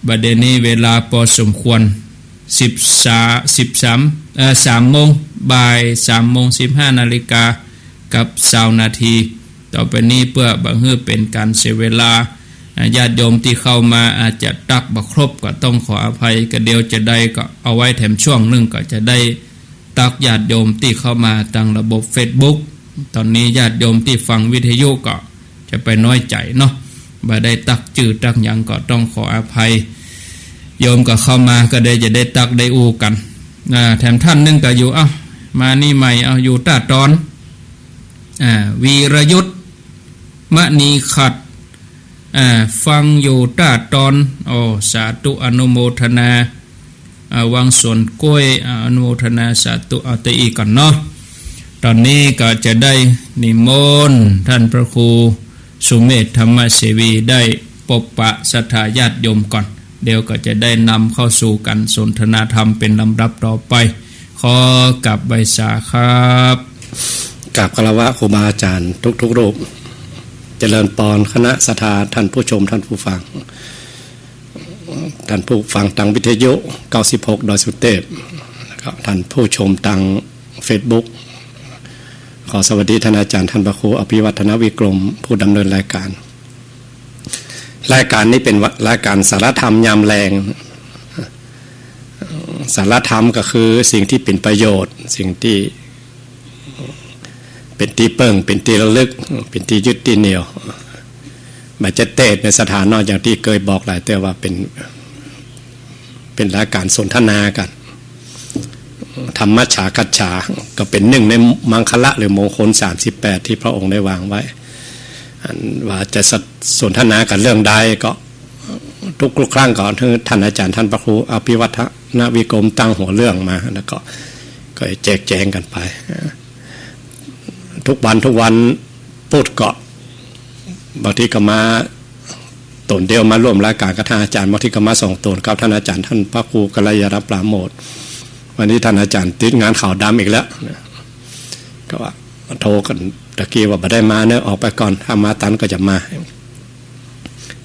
บัดเดี๋ยวนี้เวลาพอสมควร3 โมงบ่าย3 โมง 15 นาฬิกากับ20 นาทีต่อไปนี้เพื่อบังเฮือเป็นการเสียเวลาญาติโยมที่เข้ามาอาจจะตักบักครบก็ต้องขออภัยก็เดียวจะได้ก็เอาไว้แถมช่วงนึงก็จะได้ตักญาติโยมที่เข้ามาทางระบบ Facebook ตอนนี้ญาติโยมที่ฟังวิทยุก็จะไปน้อยใจเนาะบ่ได้ตักจืดตักหยังก็ต้องขออภัยโยมก็เข้ามาก็ได้จะได้ตักได้อูกันแถมท่านนึงก็อยู่มานี่ใหม่อยู่ตาตอนวีรยุทธมณีขัดฟังอยู่ตาตอนสาธุอนุโมทนาวังส่วนกล้วยอนุโมทนาสาธุเอาแต่อีกก่อนเนาะตอนนี้ก็จะได้นิมนต์ท่านพระครูสุเมธธรรมเสวีได้ปบปะศรัทธาญาติโยมก่อนเดี๋ยวก็จะได้นำเข้าสู่กันสนทนาธรรมเป็นลำดับต่อไปขอกราบใบสาครับกราบคารวะครูบาอาจารย์ทุกรูปเจริญปอนคณะศรัทธาท่านผู้ชมท่านผู้ฟังทางวิทยุ96ดอยสุเทพนะครับท่านผู้ชมทาง Facebook ขอสวัสดีท่านอาจารย์ท่านพระครูอภิวัฒนวิกรมผู้ดำเนินรายการนี้เป็นรายการสารธรรมยามแรงสารธรรมก็คือสิ่งที่เป็นประโยชน์สิ่งที่เป็นที่เปิงเป็นที่ระลึกเป็นที่ยึดที่เหนี่ยวมาจะเตะในสถานนอกอย่างที่เคยบอกหลายแต่ว่าเป็นรายการสนทนากันธรรมฉาคัจฉาก็เป็นหนึ่งในมังคละหรือมงคล38ที่พระองค์ได้วางไว้ว่าจะสนทนากันเรื่องใดก็ทุกครั้งก่อนท่านอาจารย์ท่านพระครูอภิวัฒนวิกรมตั้งหัวเรื่องมาแล้วก็แจกแจงกันไปทุกวันพูดเกาะบางทีก็มาตนเดียวมาร่วมรายการกับท่านอาจารย์บางทีก็มา2 ตนกับท่านอาจารย์ท่านพระครูกัลยาณปราโมทย์วันนี้ท่านอาจารย์ติดงานข่าวดำอีกแล้วก็ว่าโทรกันตะกี้ว่าบ่ได้มาเนอะออกไปก่อนถ้ามาตันก็จะมา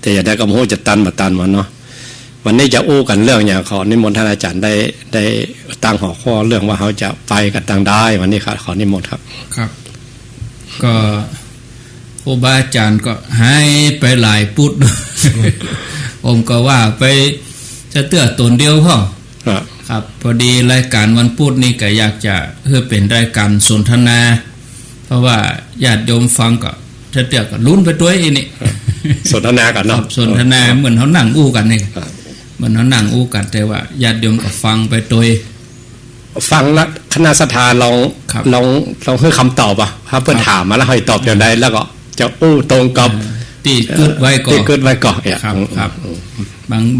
แต่อย่าได้ก็โมโหจะตันมาตันมาเนาะวันนี้จะอู้กันเรื่องอย่างขอนิมนต์ท่านอาจารย์ได้ตั้งหัวข้อเรื่องว่าเขาจะไปกันต่างได้วันนี้ครับขอนิมนต์ครับครับก็ครูบาอาจารย์ก็ให้ไปหลายปุดผมก็ว่าไปจะเตื้อตนเดียวพ่อครับพอดีรายการวันพุธนี่ก็อยากจะเพื่อเป็นรายการสนทนาเพราะว่าญาติโยมฟังก็จะเตื้อก็ลุ้นไปด้วยนี่สนทนากันเนาะสนทนาเหมือนเขานั่งอู้กันนี่เหมือนเขานั่งอู้กันแต่ว่าญาติโยมก็ฟังไปโดยฟังแล้วคณะศรัทธาลองให้คำตอบถ้าเพื่อนถามมาแล้วให้ตอบอย่างไรแล้วก็จะอู้ตรงกับที่กึดไว้ก่อนครับ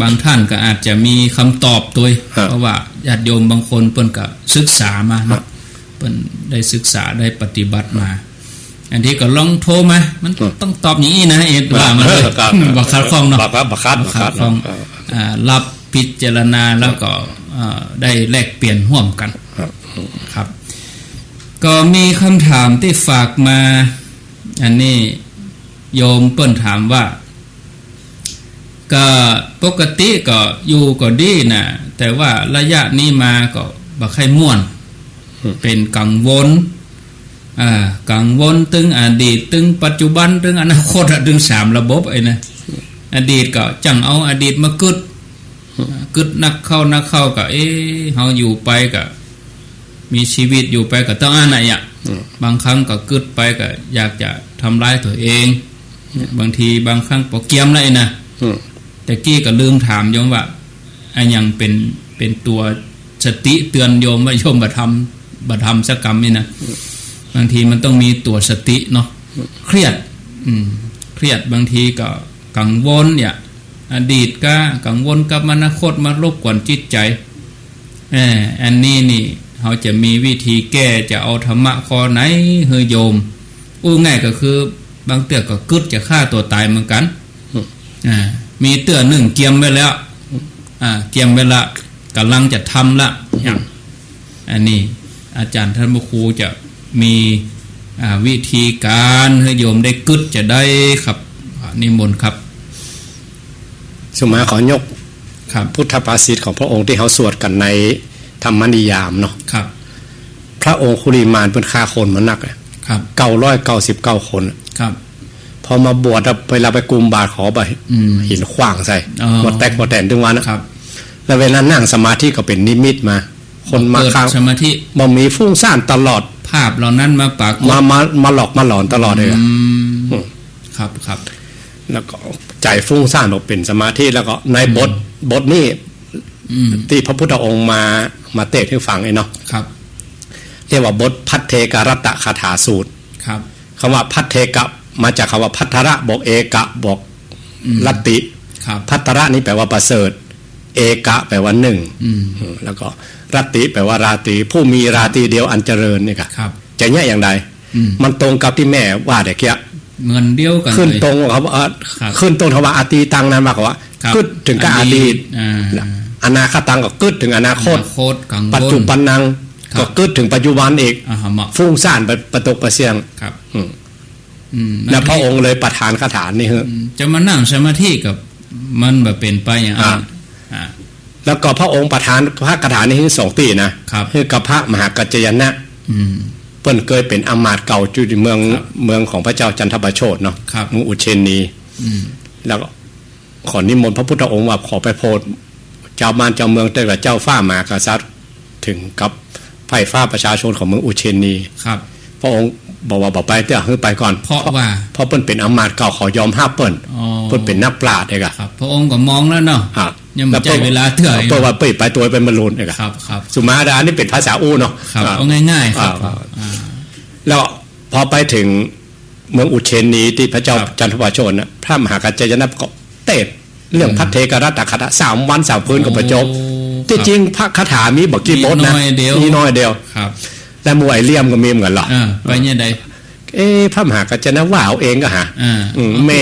บางท่านก็อาจจะมีคำตอบตัวเพราะว่าญาติโยมบางคนเพิ่นก็ศึกษามาเนาะเพิ่นได้ศึกษาได้ปฏิบัติมาอันที่ก็ลองโทรมามันต้องตอบอย่างนี้นะว่ามันเลยบักคัดข้องเนาะบักคัดข้องรับพิจารณาแล้วก็ได้แลกเปลี่ยนร่วมกันครับก็มีคำถามที่ฝากมาอันนี้โยมเปิ้นถามว่าก็ปกติก็อยู่ก็ดีนะแต่ว่าระยะนี้มาก็บ่ค่อยม่วนเป็นกังวลถึงอดีตถึงปัจจุบันถึงอนาคตถึง3ระบบไอ้นะอดีตก็จังเอาอดีตมากึดนักเข้าก็เฮาอยู่ไปก็มีชีวิตอยู่ไปก็ต้องอะไรบางครั้งก็กึดไปก็อยากจะทำร้ายตัวเองบางทีบางครั้งปอเกียมอะไรนะแต่กี้ก็ลืมถามโยมว่าอันยังเป็นตัวสติเตือนโยมว่าโยมบ่ทำสักกรรมนี่นะบางทีมันต้องมีตัวสติเนาะเครียดบางทีก็กังวลเนี่ยอดีตก็กังวลกับอนาคตมารบกวนจิตใจอันนี้นี่เขาจะมีวิธีแก้จะเอาธรรมะข้อไหนเฮยโยมง่ายก็คือบางเตื้อก็กึดจะฆ่าตัวตายเหมือนกันมีเตื้อหนึ่งเกียมไว้แล้วเกียมไว้ละกำลังจะทำละอันนี้อาจารย์ท่านพระครูจะมีวิธีการให้โยมได้กึดจะได้ครับนิมนต์ครับ สมัยขอยก ครับ พุทธภาษิตของพระองค์ที่เขาสวดกันในธรรมนิยามเนาะ ครับ พระองค์คุริมานเป็นฆ่าคนมานักครับ 999 คน ครับ พอมาบวชเวลาไปกุมบาตรขอไปหินขว้างใส่หมดแตกหมดแตนถึงวันนะครับแล้วเวลานั่งสมาธิก็เป็นนิมิตมาคนมาค้างสมาธิบ่มีฟุ้งซ่านตลอดภาพเหล่านั้นมาปรากฏมาหลอกมาหลอนตลอดเลยครับครับแล้วก็ใจฟุ้งซ่านออกเป็นสมาธิแล้วก็ในบทนี้ที่พระพุทธองค์มาเทศน์ให้ฟังเนาะครับเรียกว่าบทพัทเทกรัตตคาถาสูตรครับคำว่าพัทเทกะมาจากคำว่าพัทระบอกเอกะบอกลัตติพัทระนี่แปลว่าประเสริฐเอกะแปลว่าหนึ่งแล้วก็รัตติแปลว่าราตรีผู้มีราตรีเดียวอันเจริญนี่ครับจะแยกอย่างไรมันตรงกับที่แม่ว่าเด็กเกี้ยเหมือนเดียวกันขึ้นตรงครับขึ้นตรงคำว่าอาตีตังนั้นมากกว่ากึดถึงกับอดีตอนาคตังก็กึดถึงอนาคตปัจจุบันนังก็กึดถึงปัจจุบันอีกฟุ้งซ่านไปประตกประเสียงครับแล้วพระองค์เลยประทานคาถานี่ฮะจะมานั่งสมาธิกับมันแบบเป็นไปอย่างแล้วก็พระองค์ประทานพระคาถานี้ถึง2 ปีนะคือกับพระมหากัจจยนะเปิ้นเคยเป็นอมาตย์เก่าอยู่ในเมืองของพระเจ้าจันทประโชตเนาะเมืองอุเชนีแล้วก็ขอนิมนต์พระพุทธองค์ว่าขอไปโพธิเจ้าบ้านเจ้าเมืองแต่ว่าเจ้าฟ้ามากษัตริย์ถึงกับไพ่ฟ้าประชาชนของเมืองอุเชนีพระองค์บอกว่าบอกไปเถอะให้ไปก่อนเพราะเปิ้นเป็นอมาตย์เก่าขอยอมห้าเปิ้นเป็นนักปราชญ์เองครับพระองค์ก็มองแล้วเนาะยังไม่ใจเวลาเถอะเพราะว่าไปตัวเป็นมรุนเองครับสุมาดานี่เป็นภาษาอูเนาะเอาง่ายๆครับแล้วพอไปถึงเมืองอุเชนีที่พระเจ้าจันทประโชตนะพระมหากัจจยนะก็เทศเรื่องพัทเทกรัตตคาถา3 วัน3 คืนก็ประจบที่จริงพระคาถามีบอกกี่บทนะมีน้อยเดียวแต่มวยเลี่ยมก็มีเหมือนหรอไปเนี่ยใดพระมหากัจจนะว่าเอาเองก็หาแม่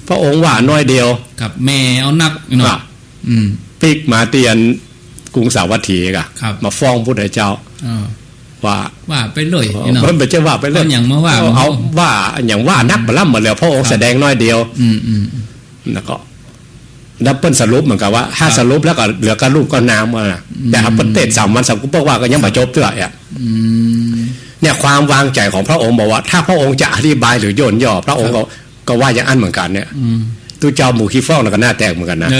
พระองค์ว่าน้อยเดียวกับแม่เอานักเนาะปิกมาเตียนกรุงสาวัตถีกะมาฟ้องพุทธเจ้าว่าไปเลยมันเป็นเจ้าว่าไปเลยอย่างมาว่าเอาว่าอย่างว่านักบล่ำหมดแล้วพระองค์แสดงน้อยเดียวแล้วก็ดับเบิลสรุปเหมือนกับว่าถ้าสรุปแล้วก็เหลือก็รูปก็น้ำมาแต่ถ้าเทศ3 วัน3 คืนว่าก็ยังไม่จบด้วยเนี่ยความวางใจของพระองค์บอกว่าถ้าพระองค์จะอธิบายหรือโยนย่อพระองค์ก็ว่าอย่างอันเหมือนกันเนี่ยตู้เจ้าหมู่ขี้ฟ้องก็น่าแตกเหมือนกันนะ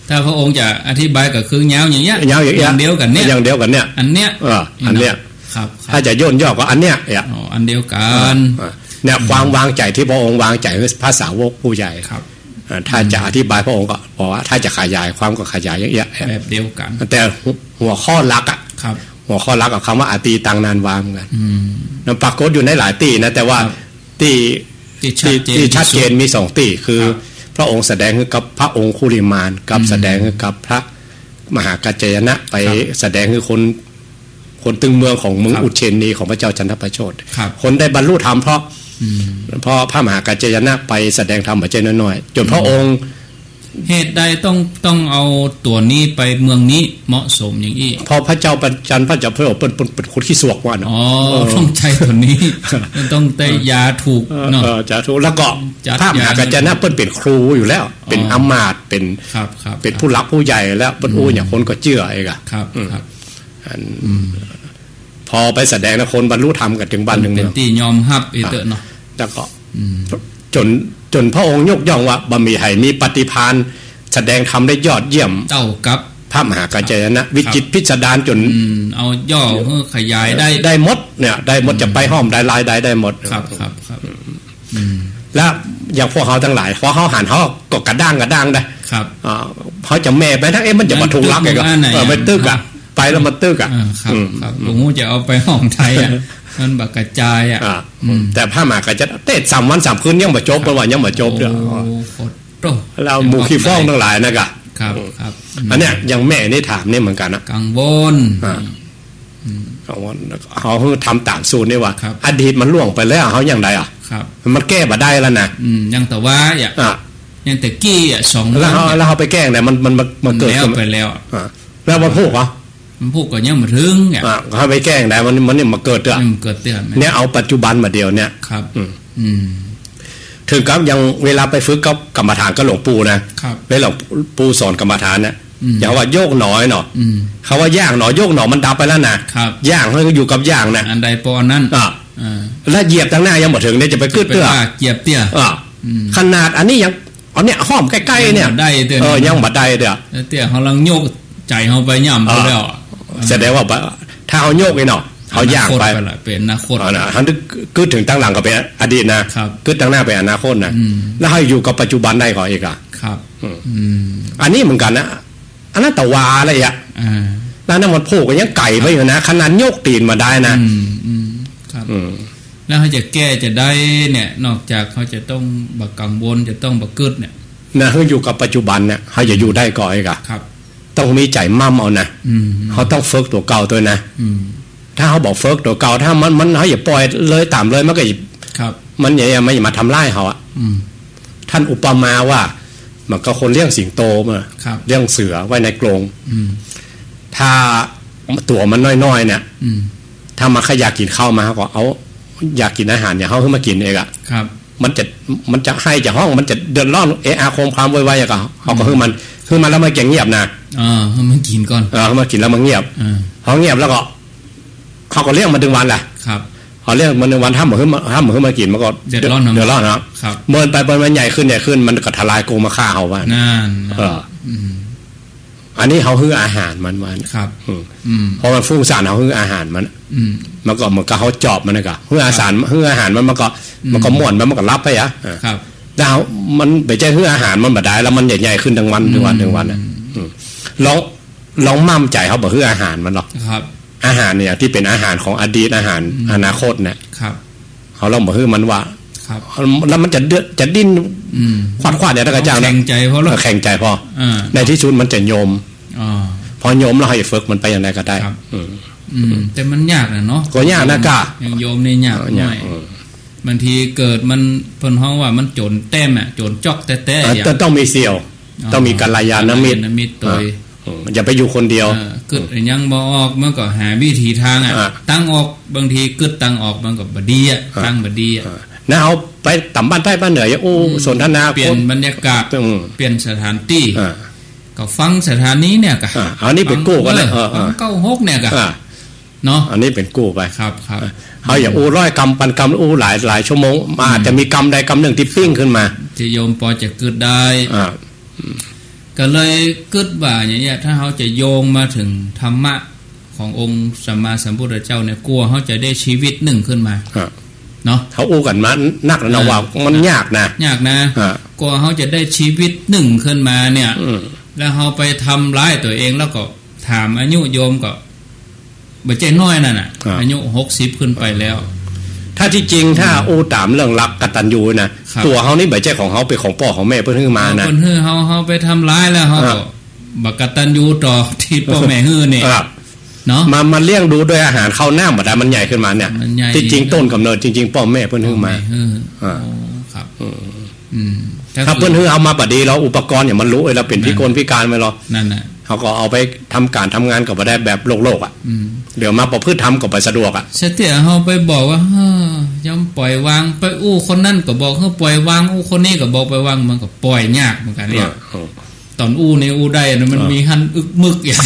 ถ้าพระองค์จะอธิบายก็คือเงาอย่างเงี้ยอย่างเดียวกันเนี่ยอย่างเดียวกันเนี่ยอันเนี้ยครับถ้าจะโยนย่อก็อันเนี้ยอันเดียวกันเนี่ยความวางใจที่พระองค์วางใจคือภาษาวกผู้ใหญ่ครับถ้าจะอธิบายพระองค์ก็บอกว่าถ้าจะขยายความก็ขยายอย่างเงี้ยแบบเดียวกันแต่หัวข้อหลักอ่ะหัวข้อหลักกับคำว่าอาตีตังนานวามกันมันปรากฏอยู่ในหลายตีนะแต่ว่าที่ชัดเจนมี2 ตีคือพระองค์แสดงให้กับพระองค์คุริมานกับแสดงให้กับพระมหากัจจยนะไปแสดงให้คนตึงเมืองของเมืองอุเชนีของพระเจ้าจันทประโชตคนได้บรรลุธรรมเพราะพระมหากัจจยนะไปแสดงธรรมมาเจนน้อยจนพระองค์เหตุใดต้องเอาตัวนี้ไปเมืองนี้เหมาะสมอย่างนี้พอพระเจ้าจันทร์พระเจ้าพระองค์เป็นคนขี้สวกว่าเนาะต้องใช้ตัวนี้ต้องได้ยาถูกเนาะจะถูกแล้วก็พระมหากัจจยนะเป็นครูอยู่แล้วเป็นอมาตย์เป็นผู้รักผู้ใหญ่แล้วเป็นอู้อย่างคนก็เชื่อเองอะพอไปแสดงนะคนบรรลุธรรมกันถึงบ้านหนึ่งเป็นที่ยอมรับเอเตอร์เนาะแล้วก็จนพระองค์ยกย่องว่าบะหมี่ไหมีปฏิภาณแสดงธรรมได้ยอดเยี่ยมเต้ากับพระมหากัจจยนะวิจิตรพิสดารจนเอาย่อขยายได้หมดเนี่ยได้หมดจะไปห้อมได้ลายได้หมดครับแล้วอย่างพวกเขาทั้งหลายพอเขาหันเขาก็กระด้างได้ครับเขาจะแม่ไปทั้งมันจะมาถูกลักไงก็ไปตึกอ่ะไปแล้วมันตึกอ่ะครับผมจะเอาไปห้องไทยอ่ะมันบักกระจายแต่พระมหากัจจยนะเทศ3 วัน 3 คืนยังบ่จบเพราะว่ายังบ่จบเด้อเราหมู่ขี้ฟ้องทั้งหลายนะกะครับอันเนี้ยยังแม่นี่ถามนี่เหมือนกันนะกังวลเขาทำตามสูตรนี่ว่าอดีตมันล่วงไปแล้วเขาอย่างไรอ่ะมันแก้บ่ได้แล้วนะยังแต่ว่ายังแต่กี้2 แล้วเขาไปแก้ไหนมันเกิดไปแล้วแล้วมันพูดเหรอมันพูดก็ยังมาถึงเนี่ยเขาไปแก้งได้มันนี่มาเกิดเนี่ยเอาปัจจุบันมาเดียวเนี่ยครับ ถึงกับยังเวลาไปฝึกกับกรรมฐานก็หลวงปู่นะครับเวลาปู่สอนกรรมฐานเนี่ยอย่างว่าโยกหนอยเนาะเขาว่าย่างหนอโยกหนอมันดับไปแล้วนะครับย่างมันก็อยู่กับย่างนะอันใดปอนั้นแล้วเหยียบทางหน้ายังหมดถึงเนี่ยจะไปกึดเตื้อเหยียบเตี้ยขนาดอันนี้ยังเอาเนี่ยห้อมใกล้ๆเนี่ยยังบัดได้เด้อเตี้ยเขาลังโยกใจเขาไปย่ำไปแล้วแสดงว่าถ้าเขาโยกไปเนาะเขาย่างไปเป็นอนาคตท่านกึดถึงตั้งหลังก็เป็นอดีตนะกึดตั้งหน้าเป็นอนาคตนะแล้วให้อยู่กับปัจจุบันได้ก่อนอีกอ่ะครับอันนี้เหมือนกันนะอันนั้นตะวาอะไรอ่ะแล้วนั่นมันโผล่กันยังไก่ไปอยู่นะขนาดโยกตีนมาได้นะครับแล้วเขาจะแก้จะได้เนี่ยนอกจากเขาจะต้องบักกังวลจะต้องบักกึดเนี่ยนะเขาอยู่กับปัจจุบันเนี่ยเขาจะอยู่ได้ก่อนอีกอ่ะต้องมีใจมั่มเอานะเขาต้องฝึกตัวเก่าตัวนะถ้าเขาบอกฝึกตัวเก่าถ้ามันเขาอย่าปล่อยเลยตามเลยมันก็มันอย่ามาทำร้ายเขาอ่ะท่านอุปมาว่ามันก็คนเลี้ยงสิงโตมาเลี้ยงเสือไว้ในกรงถ้าตัวมันน้อยๆเนี่ยถ้ามาขยากกินข้าวมาก็เอาอยากกินอาหารเนี่ยเขาขึ้นมากินเองอ่ะมันจะให้จากห้องมันจะเดือดร้อนอาคมความไวๆอย่างเขาก็ขึ้นมันแล้วมันเงียบนะมันกินก่อนเขามากินแล้วมันเงียบเขาเงียบแล้วก็เขาก็เลี้ยงมันถึงวันแหละเขาเรียกมันวันถ้าเหมือนมากินมันก็เดือดร้อนนะเมินไปมันใหญ่ขึ้นมันก็ทลายกรงมาฆ่าเขาว่านั่นอันนี้เขาฮื้ออาหารมันครับพอมันฟุ้งซ่านเขาฮื้ออาหารมันก็เขาจอบมันนะก็ฮื้ออาหารมันก็ม่วนมันก็รับไปอ่ะแล้วมันไปแจ้งฮื้ออาหารมันบ่ได้แล้วมันใหญ่ๆขึ้นทั้งวันน่ะลองมั่มใจเขาบอกฮื้ออาหารมันหรอกอาหารเนี่ยที่เป็นอาหารของอดีตอาหารอนาคตเนี่ยเขาลองบอกฮื้อมันว่าแล้วมันจะดิ้นควัดเนี่ยถ้ากระจ่างนะแข่งใจพอแล้วแข่งใจพอในที่สุดมันจะโยมพอโยมแล้วให้ฝึกมันไปอย่างไรก็ได้แต่มันยากนะเนาะก็ยากนะกะอย่างโยมนี่ยากหน่อยบางทีเกิดมันเพิ่นฮ้องว่ามันโจรแต้มอ่ะโจรจอกแต่อย่างต้องมีเสี่ยวต้องมีกัลยาณมิตรตัวอย่าไปอยู่คนเดียวกึดยังบ่ออกมันก็หาวิธีทางอ่ะตั้งออกบางทีกึดตั้งออกมันก็บ่ดีอ่ะตั้งบ่ดีอ่ะนะเอาไปต่ำบ้านใต้บ้านเหนือสนทนาเปลี่ยนบรรยากาศเปลี่ยนสถานที่ก็ฟังสถานีเนี่ยก็อันนี้เป็นกู้กันเลย96เนี่ยก็เนาะอันนี้เป็นกู้ไปครับเขาอย่าร้อยกรรมปันกรรมหลายชั่วโมงอาจจะมีกรรมใดกรรมหนึ่งที่ปิ้งขึ้นมาที่โยมพอจะกึดได้ก็เลยกึดว่าอย่างเงี้ยถ้าเขาจะโยงมาถึงธรรมะขององค์สัมมาสัมพุทธเจ้าเนี่ยกลัวเขาจะได้ชีวิตหนึ่งขึ้นมาเนาะเขาอู้กันมานักนะว่ามันยากนะกลัวเขาจะได้ชีวิตหนึ่งขึ้นมาเนี่ยแล้วเขาไปทำร้ายตัวเองแล้วก็ถามอายุโยมก็บ่ใจน้อยนั่นน่ะอายุ60ขึ้นไปแล้วถ้าที่จริงถ้าอู้ตามเรื่องรักกตัญญูนะตัวเขานี่บ่ใจของเขาเป็นของพ่อของแม่เพิ่นฮื้อมานะเพิ่นฮื้อเขาไปทำร้ายแล้วเขาก็บ่กตัญญูต่อที่พ่อแม่ฮื้อนี่เนาะมันเลี้ยงดูด้วยอาหารข้าวหน้าบ่ได้มันใหญ่ขึ้นมาเนี่ยที่จริงต้นกำเนิดจริงๆพ่อแม่เพิ่นฮื้อมาครับถ้าเพิ่นฮื้อเอามาบ่ดีแล้วอุปกรณ์อย่างมันรู้เราเป็นพิกลพิการมั้ยหรอนั่นน่ะเขาก็เอาไปทำการทำงานก็บ่ได้แบบโลกอ่ะเดี๋ยวมาประพฤติทำก็ไปสะดวกอ่ะเสถียรเขาไปบอกว่าย่อมปล่อยวางไปอู้คนนั่นก็บอกเขาปล่อยวางอู้คนนี้ก็บอกไปวางมันก็ปล่อยยากเหมือนกันเนี่ยตอนอู้ในอู้ได้มันมีหันอึกมึกอย่าง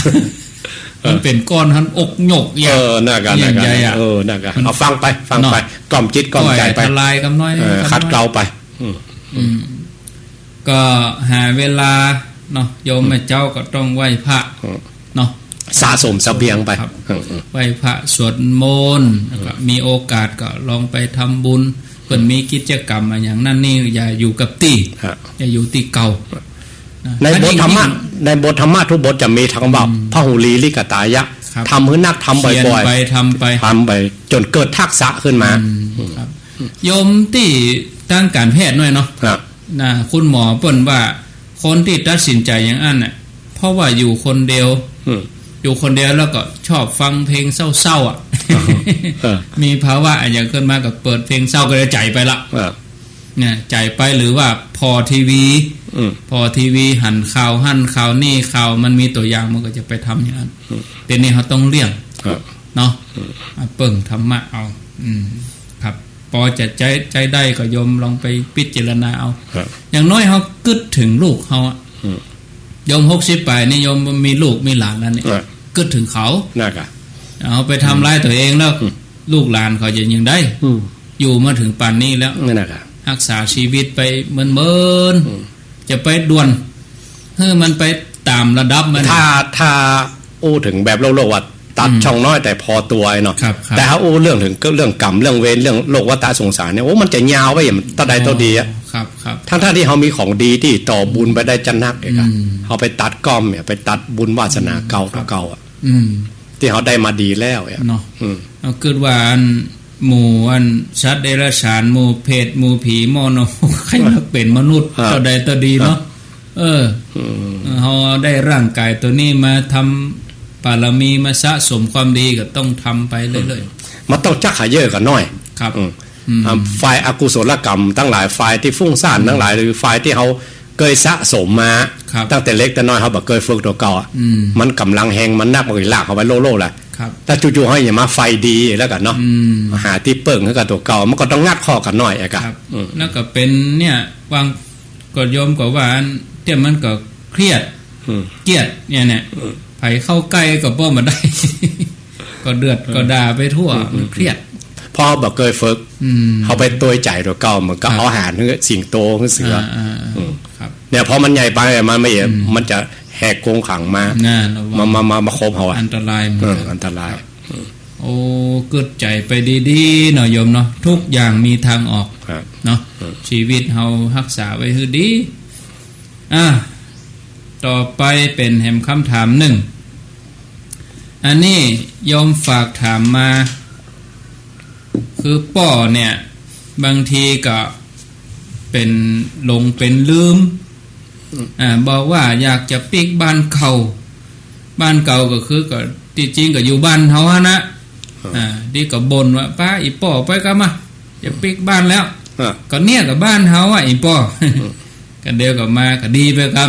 มันเป็นก้อนหันอกหยกอย่างน่ากันน่ากันเอาฟังไปกล่อมจิตกล่อมใจไปทลายกำน้อยคัดเกลาไปก็หาเวลาเนาะโยมแม่เจ้าก็ต้องไหว้พระเนาะสะสมเสบียงไปไหว้พระสวดมนต์มีโอกาสก็ลองไปทำบุญเพิ่นมีกิจกรรมอย่างนั้นนี่อย่าอยู่กับที่อย่าอยู่ที่เก่าในบทธรรมะทุกบทจะมีคำว่าพหุลีลิกตายะทำให้นักทำบ่อยๆทำไปจนเกิดทักษะขึ้นมาโยมที่ตั้งการแพทย์หน่อยเนาะนะคุณหมอเปิ้นว่าคนที่ตัดสินใจอย่างนั้นน่ะเพราะว่าอยู่คนเดียวแล้วก็ชอบฟังเพลงเศร้าๆอ่ะมีภาวะอย่างขึ้นมาก็เปิดเพลงเศร้าก็จะใจไปละเนี่ยใจไปหรือว่าพอทีวีหันข่าวนี่ข่าวมันมีตัวอย่างมันก็จะไปทำอย่างนั้นแต่นี่เขาต้องเลี่ยงเนาะเปิ่งธรรมะเอาครับ พอจะใจได้ก็โยมลองไปพิจารณาเอา ครับ อย่างน้อยเขากึดถึงลูกเขาอะโยม60 ไปนี่โยมมีลูกมีหลานแล้วเนี่ยกึดถึงเขา น่ากะ เอาไปทำร้ายตัวเองแล้วลูกหลานเขาจะยังได้อยู่มาถึงป่านนี้แล้ว น่ากะ รักษาชีวิตไปเมินจะไปด่วนเฮ้มันไปตามระดับมัน ถ้าอู้ถึงแบบโลกว่าตัดช่องน้อยแต่พอตัวไอ้เนาะ ครับ แต่ถ้าอู้เรื่องถึงเรื่องกรรมเรื่องเวรเรื่องโลกวัฏสงสารเนี่ยโอ้มันจะยาวไปอย่างตาใดตัวดีอะ ครับ ทั้งที่เขามีของดีที่ต่อบุญไปได้จันนักเองอะเขาไปตัดก้อมเนี่ยไปตัดบุญวาสนาเก่าอ่ะที่เขาได้มาดีแล้วอ่ะ เนาะเอาคิดว่าอันหมู่อันชัดเดรัจฉานหมู่เพศหมู่ผีมโนใครมาเป็นมนุษย์ตัวใดตัวดีเนาะเขาได้ร่างกายตัวนี้มาทำบารมีมาสะสมความดีก็ต้องทำไปเรื่อยๆ มันต้องจักหาเยอะกันน้อย ครับ ฝ่ายอกุศลกรรมทั้งหลายฝ่ายที่ฟุ้งซ่านทั้งหลายหรือฝ่ายที่เขาเคยสะสมมาตั้งแต่เล็กแต่น้อยเขาบอกเคยฝึกตัวเก่ามันกำลังแหงมันนักมันลากเขาไปโล่ๆแหละแต่จู่ๆให้อย่ามาไฟดีแล้วกันเนาะหาที่เปิ่งให้กับตัวเก่ามันก็ต้องงัดข้อกันหน่อยอะครับแล้วก็เป็นเนี่ยวางกดโยมก็ว่าเดี๋ยวมันก็เครียดเกลียดเนี่ยไผเข้าใกล้ก็ป้อมาได้ ก็เดือดก็ด่าไปทั่วมันเครียดพอบอกเคยฝึกเขาไปตัวใจตัวเก่ามันก็เอาอาหารคือสิงโตคือเสือเนี่ยพอมันใหญ่ไปมันไม่มันจะแหกโกงขังมาคบเขาอันตรายอันตรายโอ้เกิดใจไปดีๆหน่อยโยมเนาะทุกอย่างมีทางออกเนาะชีวิตเรารักษาไว้ให้ดีต่อไปเป็นแหมคำถามหนึ่งอันนี้โยมฝากถามมาคือป่อเนี่ยบางทีก็เป็นหลงเป็นลืมบอกว่าอยากจะปิกบ้านเก่าก็คือก็ที่จริงก็อยู่บ้านเขาฮะนะดีก็บ่นว่าป้าอีป่อไปก็มาจะปิกบ้านแล้วก็เนี่ยกับบ้านเขาอ่ะอีป่อก็เดียวกับมาก็ดีไปก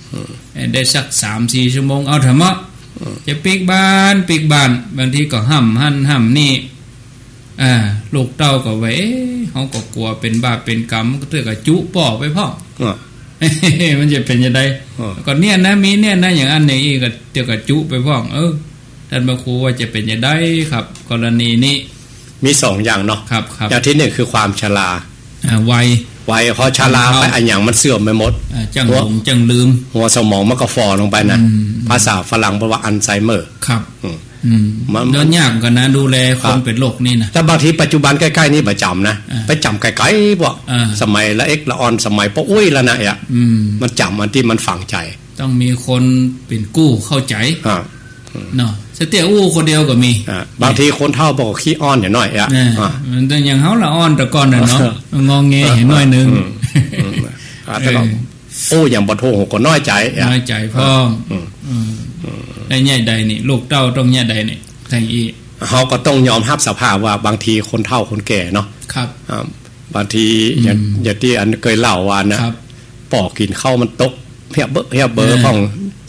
ำได้สัก 3-4 ชั่วโมงเอาเถอะมั้งจะปิกบ้านบางทีก็ห้ำนี่ลูกเต้าก็ไว้เขาก็กลัวเป็นบาปเป็นกรรมก็เตือนกับจุป่อไปพ่อมันจะเป็นยังไงก่อนเนี่ยนะมีเนี่ยนะอย่างอันนี้ก็เตือนกับจุไปพ่อท่านพระครูว่าจะเป็นยังไงครับกรณีนี้มี2อย่างเนาะครับอย่างที่1คือความชราวัยพอชราไปอันอย่างมันเสื่อมไปหมดจังหลงจังลืมหัวสมองมันก็ฟอลงไปนะภาษาฝรั่งบอกว่าอัลไซเมอร์ครับมันยากกันนะดูแลคนเป็นโรคนี่นะแต่บางทีปัจจุบันใกล้ๆนี่ประจำนะไปจำไกลๆพวกสมัยละเอ็กละออนสมัยป้าอุ้ยแล้วนะมันจำมันที่มันฝังใจต้องมีคนเป็นกู้เข้าใจเนาะเสียอู้คนเดียวก็มีบางทีคนเท่าบอกขี้อ้อนอย่างน้อยมันแต่อย่างเขาละอ้อนแต่ก่อนเนาะงองเงยเห็นน้อยนึงแต่ก็โอ้อย่างบรรทุกก็น้อยใจพ่อได้แง่ใดนี่ลูกเต้าต้องแง่ใดนี่ทางอีเขาก็ต้องยอมรับสภาพว่าบางทีคนเฒ่าคนแก่เนาะครับบางทีอย่างที่อันเคยเล่าว่านะปอกกินข้าวมันตกเพียบเบอร์ของ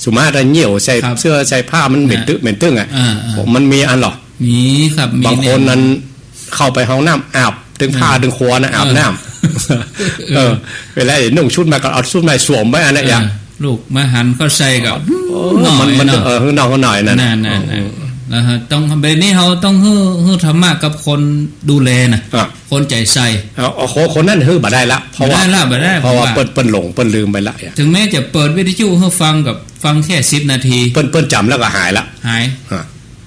สุมาตะเหี่ยวใส่เสื้อใส่ผ้ามันเหม็นตึ้งอ่ะมันมีอันหรอมีครับบางคนนั้นเข้าไปห้องน้ำอาบดึงผ้าดึงครัวนะอาบน้ำเวลานุ่งชุดมาก็เอาชุดมาสวมไว้อันนั้นอย่างลูกมาหันเข้าใส่กับมันน้องเขาหน่อยนั่นนะฮะต้องแบบนี้เขาต้องฮือธรรมะกับคนดูแลนะคนใจใส่คนนั้นฮือบ่ได้ละเพราะว่าเปิ้นหลงเปิ้นลืมไปละถึงแม้จะเปิดวิทยุให้ฟังกับฟังแค่10 นาทีเปิ้นจำแล้วก็หายละ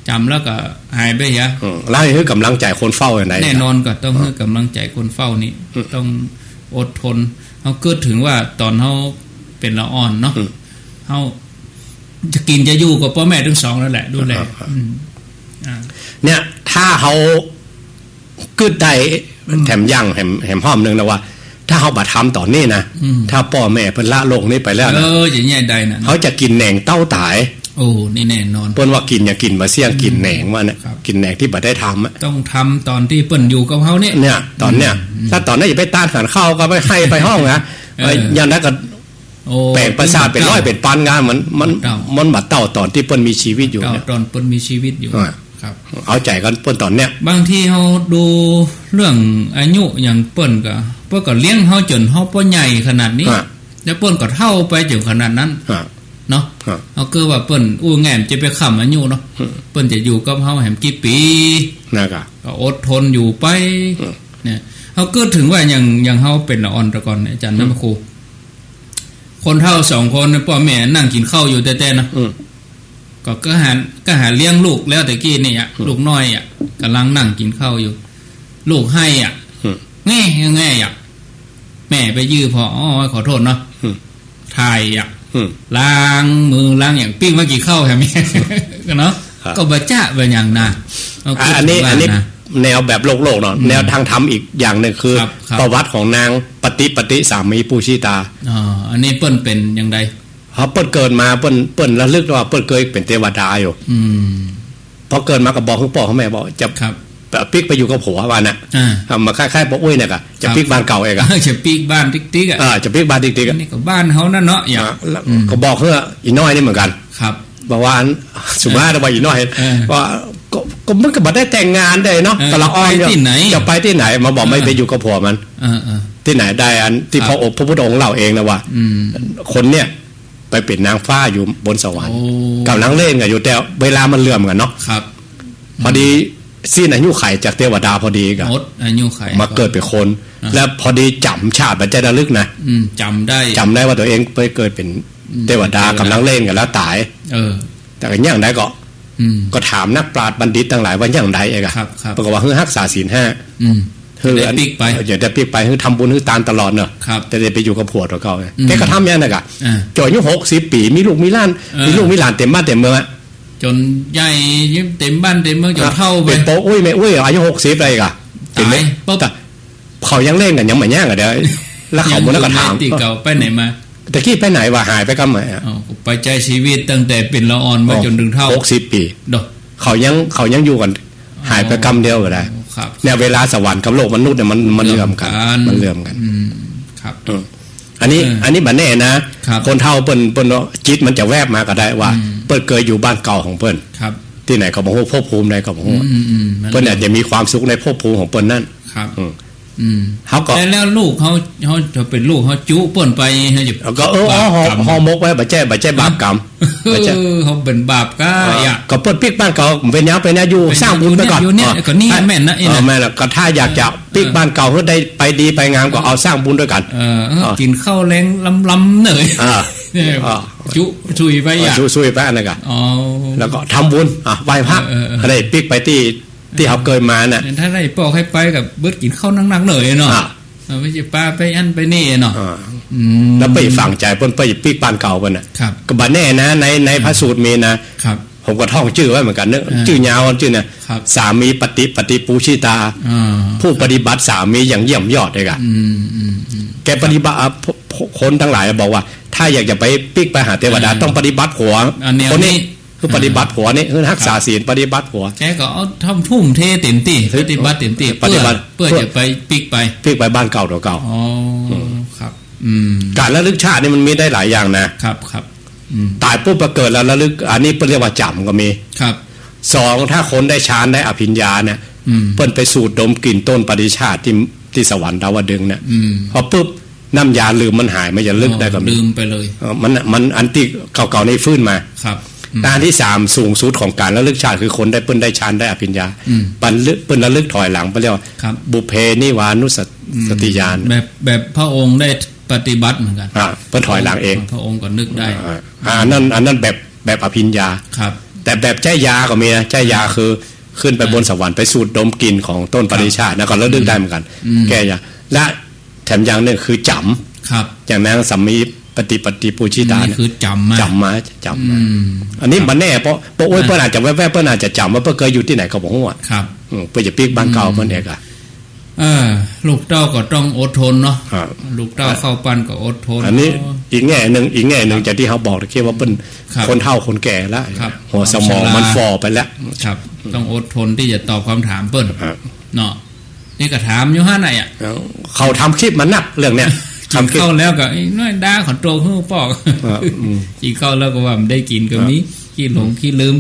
จำแล้วก็หายไปยะแล้วให้กำลังใจคนเฝ้าอย่างไรแน่นอนก็ต้องให้กำลังใจคนเฝ้านี่ต้องอดทนเขาเกิดถึงว่าตอนเขาเป็นละอ่อนเนาะเขาจะกินจะอยู่กับพ่อแม่ทั้งสองแล้วแหละดูแลเนี่ยถ้าเขากึดได้แถมย่างแถมห้อมนึงนะว่าถ้าเขาบัดทำต่อนี่นะถ้าพ่อแม่เพิ่นละโลกนี้ไปแล้วนะอย่างเงี้ยใดนะเขาจะกินแหน่งเต้าตายโอ้นี่แน่นอนเปิ้นว่ากินอย่ากินมาเสี่ยงกินแหน่งว่าเนี่ยกินแหน่งที่บัดได้ทำต้องทำตอนที่เปิ้นอยู่กับเขาเนี่ยตอนเนี้ยถ้าตอนนั้นอย่าไปต้านขันเข้าก็ไปห้องนะอย่างนั้นก็แปลงประสาทเป็นร้อยเป็นปันงานมันบัดเต่าตอนที่เปิ้นมีชีวิตอยู่ตอนเปิ้นมีชีวิตอยู่ครับ ครับเอาใจกันเปิ้นตอนเนี้ยบางทีเขาดูเรื่องอายุอย่างเปิ้นก็เลี้ยงเขาจนเขาป้อใหญ่ขนาดนี้แล้วเปิ้นก็เท่าไปจนขนาดนั้นเนาะเอาคือว่าเปิ้นแง่มจะไปค้ำอายุเนาะเปิ้นจะอยู่กับเฮาแหมกี่ปีนะครับก็อดทนอยู่ไปเนี่ยเขาก็ถึงว่าอย่างเฮาเป็นละอ่อนตะก่อนอาจารย์น้ำครูคนเฒ่า2คนพ่อแม่นั่งกินข้าวอยู่แต่ๆนะก็หาเลี้ยงลูกแล้วแต่กี้นี่ลูกน้อยกำลังนั่งกินข้าวอยู่ลูกให้แง่แม่ไปยื้อพอขอโทษเนาะถ่ายล้างมือล้างอย่างปิ้งมากี่ข้าวแฮมมี่เนาะก็บะจ้าบะอย่างน่ะอันนี้แนวแบบโลกเนาะแนวทางธรรมอีกอย่างหนึ่งคือประวัติของนางปฏิสามีปูชิตาอันนี้เปิ้นเป็นอย่างไรเขาเปิ้นเกิดมาเปิ้นระลึกว่าเปิ้นเคยเป็นเทวดาอยู่พอเกิดมาก็บอกคุณพ่อคุณแม่บอกจะปิ๊กไปอยู่กับผัวว่าน่ะมาคล้ายๆบอกอุ้ยเนี่ยก็จะปิ๊กบ้านเก่าเองจะปิ๊กบ้านติ๊กๆจะปิ๊กบ้านติ๊กๆนี่ก็บ้านเขานั่นเนาะอย่างก็บอกเพื่ออีน้อยนี่เหมือนกันครับบอกว่าสุมาตะวันอีน้อยว่าก็มันก็บ่ได้แต่งงานได้เนาะก็ละอ้อยจะไปที่ไหนมาบอกไม่ไปอยู่กับผัวมันที่ไหนได้อันที่พระพุทธองค์เล่าเองนะว่าคนเนี่ยไปเป็นนางฟ้าอยู่บนสวรรค์กำลังเล่นกันอยู่แต่เวลามันเลื่อมกันเนาะพอดีสิ้นอายุไขจากเทวดาพอดีกันอายุไขมาเกิดเป็นคนแล้วพอดีจำชาติปัจจัยระลึกนะจำได้ว่าตัวเองไปเกิดเป็นเทวดากำลังเล่นกันแล้วตายแต่ก็อย่างใดก็ถามนักปราชญ์บัณฑิตทั้งหลายว่าอย่างใดเองอะปรากฏว่ารักษาศีล 5คือได้ปิ๊กไปอย่าได้ปิ๊กไปคือทำบุญคือตานตลอดเนอะแต่จะไปอยู่กับผัวตัวเก่าแกก็ทำอย่างนั้นอะจนอายุ60 ปีมีลูกมีหลานเต็มบ้านเต็มเมืองอะจนใหญ่เต็มบ้านเต็มเมืองจนเท่าไปเป็นโป๊อุ้ยไม่อุ้ยอายุ60อะไรกันตายแต่เขายังเล่นกันยังไม่แย่งกันเดี๋ยวแล้วเขาหมดแล้วก็ถามตีเก่าไปไหนมาแต่กี้ไปไหนว่าหายไปกันไหมไปใจชีวิตตั้งแต่เป็นละอ่อนมาจนถึงเท่า60 ปีเขายังอยู่กันหายไปกรรมเดียวก็ได้เนี่ยเวลาสวรรค์กับโลกมนุษย์เนี่ยมันเลื่อมกันครับอันนี้บัดแน่นะคนเฒ่าเปิ้นจิตมันจะแวบมาก็ได้ว่าเปิ้นเคยอยู่บ้านเก่าของเปิ้นที่ไหนก็บ่ฮู้ภพภูมิใดก็บ่ฮู้เปิ้นอาจจะมีความสุขในภพภูมิของเปิ้นนั่นเขาก็แล้วลูกเขาจะเป็นลูกเขาจุเปิ้นไปให้จะก็ฮอมกไว้บ่แจ้บาปกรรมเขาเป็นบาปก็เปิ้นปิ๊กบ้านเก่าเป็นแนวอยู่สร้างบุญไปก่อนอยู่เนี่ยก็นี่แม่นนะแม่นก็ถ้าอยากจะปิ๊กบ้านเก่าเพื่อได้ไปดีไปงามก็เอาสร้างบุญด้วยกันกินข้าวแรงล้ำๆเหนื่อยจุซุยไปซุยไปอันนั้นก็แล้วก็ทำบุญไหว้พระได้ปิ๊กไปที่เขาเคยมาน่ะถ้าได้ปอกให้ไปกับเบิดกินข้าวนักๆเหนื่อยเนาะไม่ใช่ป้าไปอันไปนี่เนาะแล้วไปฝังใจเปิ้นไปปิ๊กบ้านเก่าเปิ้นน่ะก็บ่แน่นะในพระสูตรมีนะครับผมก็ท่องชื่อไว้เหมือนกันเนอะชื่อยาวชื่อน่ะสามีปฏิปูชิตาผู้ปฏิบัติสามีอย่างเยี่ยมยอดเลยอ่ะแกปฏิบัติคนทั้งหลายบอกว่าถ้าอยากจะไปปิ๊กไปหาเทวดาต้องปฏิบัติผัวคนนี้คือปฏิบัติผัวนี่คือรักษาศีลปฏิบัติผัวแกก็เอาทำทุ่มเทเต็มที่ปฏิบัติเต็มที่เพื่อจะไปปิ๊กไปบ้านเก่าตัวเก่าครับการระลึกชาตินี่มันมีได้หลายอย่างนะครับตายปุ๊บมาเกิดแล้วระลึกอันนี้เรียกว่าจำก็มีครับ2ถ้าคนได้ฌานได้อภิญญาเนี่ยเปิ้นไปสูดดมกลิ่นต้นปฏิชาติที่สวรรค์ดาวดึงเนี่ยพอปุ๊บน้ำยาลืมมันหายไม่จะลึกได้ก็ลืมไปเลยมันอันที่เก่าๆในฟื้นมาด้านที่3สูงสุดของการระลึกชาติคือคนได้เปิ้นได้ฌานได้อภิญญาเปิ้นระลึกถอยหลังไปเรียกว่าบุพเพนิวานุสติญาณแบบพระองค์ได้ปฏิบัติเหมือนกันเปิ้นถอยหลังเองพระองค์ก็นึกได้อันนั้นแบบอภิญญาแต่แบบใจยาก็มีนะใจยาคือขึ้นไปบนสวรรค์ไปสูดดมกลิ่นของต้นปริชาติแล้วก็ระลึกได้เหมือนกันแก้ยาและแถมอย่างนึงคือจำอย่างนางสัมมีปฏิปูชิตาคือจำมาอันนี้มันแน่เพราะโอ้ยเปิ้นอาจจะแวบๆเปิ้นอาจจะจำว่าเปิ้นเคยอยู่ที่ไหนก็บ่ฮู้ครับเปิ้นจะปิ๊กบ้านเก่าเปิ้นเองลูกเต้าก็ต้องอดทนเนาะลูกเต้าเข้าปั้นก็อดทนอันนี้อีกแง่นึงจากที่เขาบอกตะกี้ว่าเปิ้นคนเฒ่าคนแก่แล้วหัวสมองมันฝ่อไปแล้วครับต้องอดทนที่จะตอบคำถามเปิ้นเนาะนี่ก็ถามอยู่หั่นน่ะเขาทำคลิปมันนักเรื่องเนี้ยกินข้าวแล้วก็น้อยด่าขอนโตหู้ปอกกินข้าวแล้วก็ว่ามันได้กินก็มีขี้หลงขี้ลืม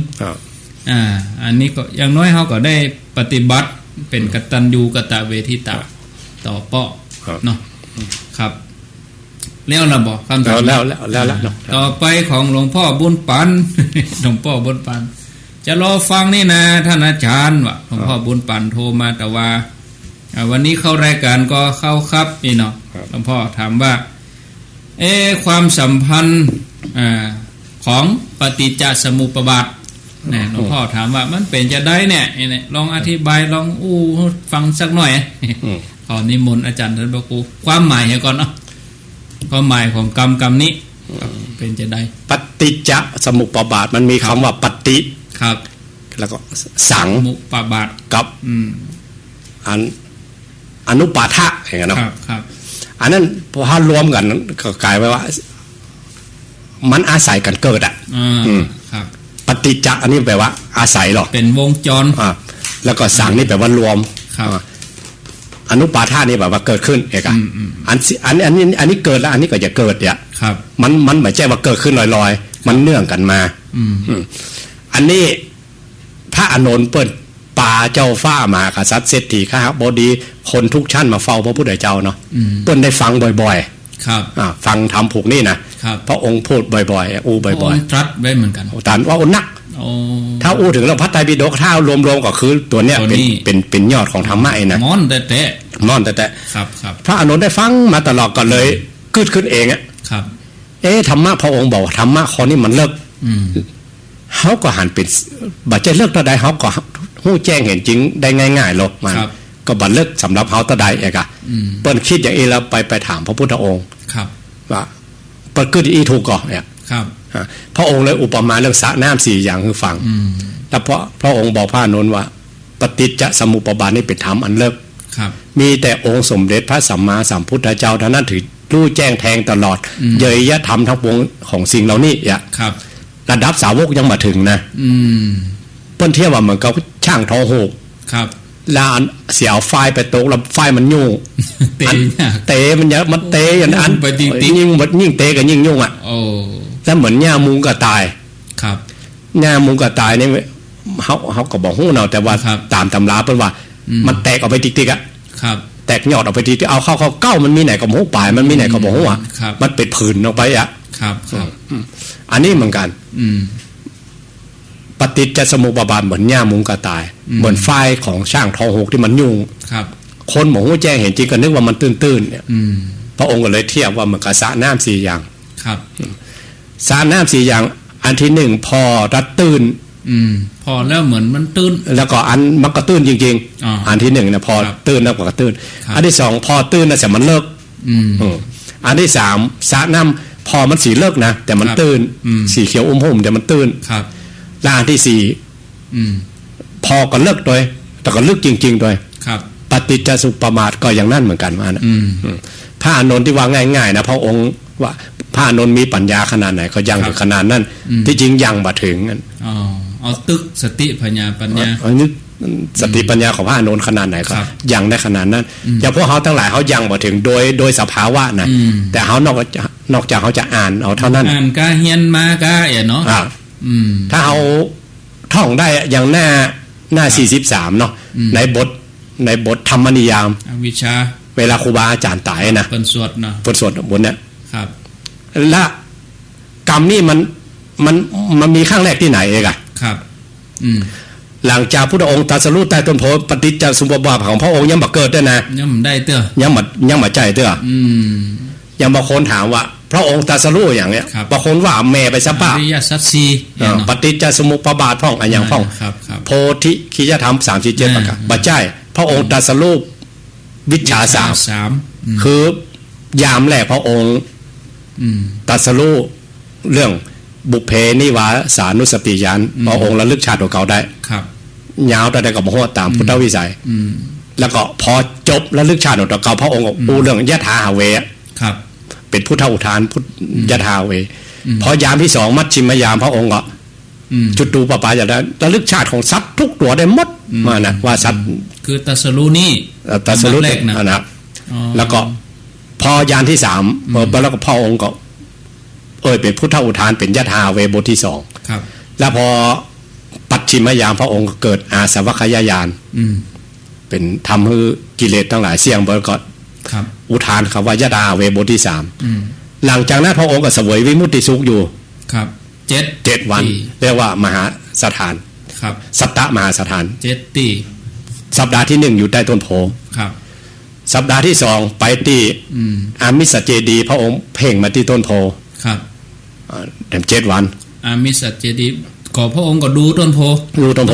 อันนี้ก็อย่างน้อยเขาก็ได้ปฏิบัติเป็นกตัญญูกตเวทิตาต่อเปาะเนาะครับแล้วเราบอกคำถามแล้วต่อไปของหลวงพ่อบุญปัน หลวงพ่อบุญปันจะรอฟังนี่นะท่านอาจารย์ว่ะหลวงพ่อบุญปันโทรมาแต่ว่าวันนี้เข้ารายการก็เข้าครับนี่เนาะหลวงพ่อถามว่าความสัมพันธ์ของปฏิจจสมุปบาทเนี่ยหลวงพ่อถามว่ามันเป็นจะได้เนี่ยลองอธิบายลองฟังสักหน่อยขอนิมนต์อาจารย์ท่านพระครูความหมายให้ก่อนเนาะความหมายของกรรมนี้เป็นจะได้ปฏิจจสมุปบาทมันมีคำว่าปฏิครับแล้วก็สังสมุปบาทกับอนุปาทะอย่างนั้นเนาะครับอันนั้นพอรวมกันก็กลายไปว่ามันอาศัยกันเกิดครับปฏิจจอันนี้แปลว่าอาศัยหรอเป็นวงจรแล้วก็สังนี่แปลว่ารวมอนุปาทานี่แบบว่าเกิดขึ้นเอกอันนี้เกิดแล้วอันนี้ก็จะเกิดเนี่ยมันไม่ใช่ว่าเกิดขึ้นลอยๆมันเนื่องกันมาอันนี้พระอานนท์เปิดป่าเจ้าฟ้ามากษัตริย์เศรษฐีข้าบดีคนทุกชั้นมาเฝ้าพระพุทธเจ้าเนาะเปิ้นได้ฟังบ่อยๆครับฟังทำผูกนี่นะพระองค์พูดบ่อยๆบ่อยๆตรัสไว้เหมือนกันตรัสว่านักถ้าถ้าถึงเราพระไตรปิฎกถ้ารวมๆก็คือตัวเนี้ยเป็นยอดของธรรมะเองนะม่อนแต่ครับพระอานนท์ได้ฟังมาตลอดก็เลยเกิดขึ้นเองครับธรรมะพระองค์บอกธรรมะข้อนี้มันเลิกเขาก็หันเป็นบัดใจเลิกตะใดเขาก็หู้แจ้งเห็นจริงได้ง่ายๆหรอกมันก็บัดเลิกสำหรับเขาตะใดเอกเปิ้นคิดอย่างนี้แล้วไปถามพระพุทธองค์ว่าเปิ้นเกิดอีถูกก่อเนี่ยพระองค์เลยอุปมาเรื่องสระน้ำ4อย่างคือฟังแล้วพระองค์บอกพระอานนท์ว่าปฏิจจสมุปบาทนี่เป็นธรรมอันเลิกมีแต่องค์สมเด็จพระสัมมาสัมพุทธเจ้าเท่านั้นถือรู้แจ้งแทงตลอดเยยธรรมทั้งปวงของสิ่งเหล่านี้ระดับสาวกยังมาถึงนะเปิ้นเทียบว่าเหมือนกับช่างทองโหกลานเสียเอาไฟไปตกแล้วไฟมันยุ่งเตะมันเยอะมันเตะอย่างนั้นยิ่งเตะก็ยิ่งยุ่งแล้วเหมือนหญ้ามุงก็ตายหญ้ามุงก็ตายนี่เขาก็บอกหู้เนาะแต่ว่าตามตำราเปิ้นว่ามันแตกออกไปติ๊กแตกยอดออกไปทีเอาเข้าเก้ามันมีไหนก็บอกหูปลายมันมีไหนก็บอกหูมันเป็นผื่นออกไปอันนี้เหมือนกันปฏิจจสมุปบาทเหมือนหญ้ามุงกระต่ายเหมือนไฟของช่างทองหกที่มันยุ่งคนหมอหูแจ้งเห็นจริงก็นึกว่ามันตื้นๆเนี่ยพระองค์ก็เลยเทียบว่ามันกระสะน้ำ4อย่างสระน้ำ4อย่างอันที่1พอรัดตื้นพอแล้วเหมือนมันตื้นแล้วก็อันมันก็ตื้นจริงๆอันที่1นะพอตื้นแล้วก็ตื้นอันที่2พอตื้นนะแต่มันเลิกอันที่3สระน้ำพอมันสีเลิกนะแต่มันตื้นสีเขียวห่มแต่มันตื้นแล้วอันที่4พอก็เลิกโดยแต่ก็เลิกจริงๆโดยปฏิจจสมุปบาทก็อย่างนั้นเหมือนกันมานะพระอานนท์ที่ว่าง่ายๆนะพระองค์ว่าพระอานนท์มีปัญญาขนาดไหนก็ยังถึงขนาดนั้นที่จริงยังมาถึงเอาตึกสติปัญญาอันนี้สติปัญญาของพระอานนท์ขนาดไหนก็ยังได้ขนาดนั้นอย่างพวกเขาทั้งหลายเขายังมาถึงโดยสภาวะนะแต่เขานอกจากเขาจะอ่านเอาเท่านั้นอ่านกาเฮียนมากาเนาะถ้าเขาท่องได้อย่างหน้า43เนาะในบทธรรมนิยามวิชาเวลาครูบาอาจารย์ตายนะเปิดสวดนะเปิดสวดบนเนี่ยและกรรมนี่มันมีข้างแรกที่ไหนเองหลังจากพุทธองค์ตรัสรู้ใต้ต้นโพปฏิจจสมุปบาทของพระองค์ยังมาเกิดด้วยนะยังได้เตื้อยังมาใจเตื้อยังบางคนถามว่าพระองค์ตรัสรู้อย่างเนี้ยบางคนว่าแม่ไปซะป่ะอริยสัจ4ปฏิจจสมุปบาทพ่องอันอย่างพ่องโพธิคิยธรรม37ประการบัจจัยพระองค์ตรัสรู้วิชชา3คือยามแรกพระองค์ตรัสรู้เรื่องบุพเพนิวาสานุสติญาณพระองค์ระลึกชาติของเขาได้ยาวแต่ได้กับมโหตามพุทธวิสัยแล้วก็พอจบระลึกชาติของเขาพระองค์ปูเรื่องยะถาหาเวเป็นพุทธอุทานพุทธยะถาเวพอยามที่2มัชชิมยามพระองค์ก็จุดดูปปาอย่างนั้นระลึกชาติของสัตว์ทุกตัวได้หมดมานะว่าสัตว์คือตรัสรู้นี่ตรัสรู้นะแล้วก็พอยานที่3แล้วก็พระองค์ก็เป็นพุทธอุทานเป็นยะถาเวบทที่2แล้วพอ ปัจฉิมยามพระองค์เกิดอาสวัคยายาน เป็นทำให้กิเลสทั้งหลายเสี่ยงบริกรอุทานคำว่ายดาเวบทที่3หลังจากนั้นพระองค์ก็เสวยวิมุตติสุขอยู่ครับ7 วันเรียกว่ามหาสถานครับสัตตมหาสถาน7 ปีสัปดาห์ที่1อยู่ใต้ต้นโพครับสัปดาห์ที่2ไปที่อามิสเจดีพระองค์เพ่งมาที่ต้นโพครับ7 วันอามิสเจดีก่อพระองค์ก็ดูต้นโพ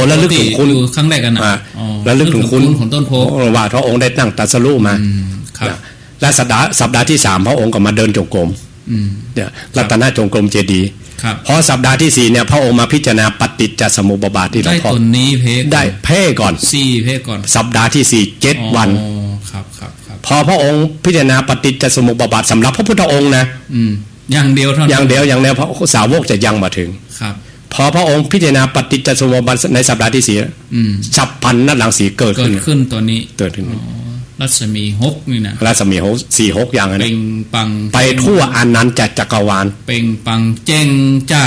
แล้วลึกถึงคุณอยู่ครั้งแรกกันแล้วลึกถึงคุณของต้นโพว่าพระองค์ได้ตั้งตรัสรู้มาและสัปดาห์ที่3พระองค์ก็มาเดินจงกรมเนี่ยรัตนจงกรมเจดีย์พอสัปดาห์ที่4เนี่ยพระองค์มาพิจารณาปฏิจจสมุปบาทที่หลวงพ่อได้ตนนี้ได้เพ่ก่อนเพ่ก่อนสัปดาห์ที่4 7 วันพอพระองค์พิจารณาปฏิจจสมุปบาทสำหรับพระพุทธองค์นะอย่างเดียวเท่านั้นอย่างเดียวพระสาวกจะยังมาถึงพอพระองค์พิจารณาปฏิจจสมุปบาทในสัปดาห์ที่4ฉับพลันนัตรังสีเกิดขึ้นตัวนี้เกิดขึ้นรัศมี6นี่นะรัศมี6 อย่างนี้เป่งปังไปทั่วอนันตจักรวาลเป่งปังเจ้งจ้า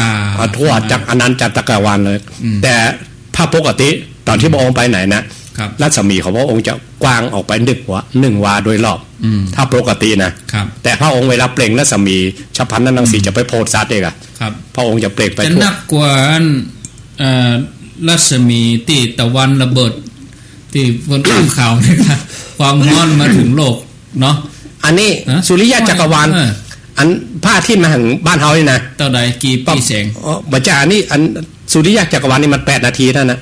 ทั่วจากอนันตจักรวาลเลยแต่ภาพปกติตอนที่พระองค์ไปไหนนะรัศมีของพระองค์จะกว้างออกไป1 วาโดยรอบถ้าปกตินะแต่พระองค์เวลาเปล่งรัศมีฉับพลันนัตรังสีจะไปโพธิ์สัตว์เองอะพระองค์จะเปล่งไปจะนักกว่ารัศมีที่ตะวันระเบิดที่บนภูเขาเนี่ยครับความร้อนมาถึงโลกเนาะอันนี้สุริยะจักรวาลอันผ้าที่มาถึงบ้านเฮานี่นะเท่าใดกี่ปีแสงบัจจานี่อันสุริยะจักรวาลนี่มัน8 นาทีเท่านั้นนะ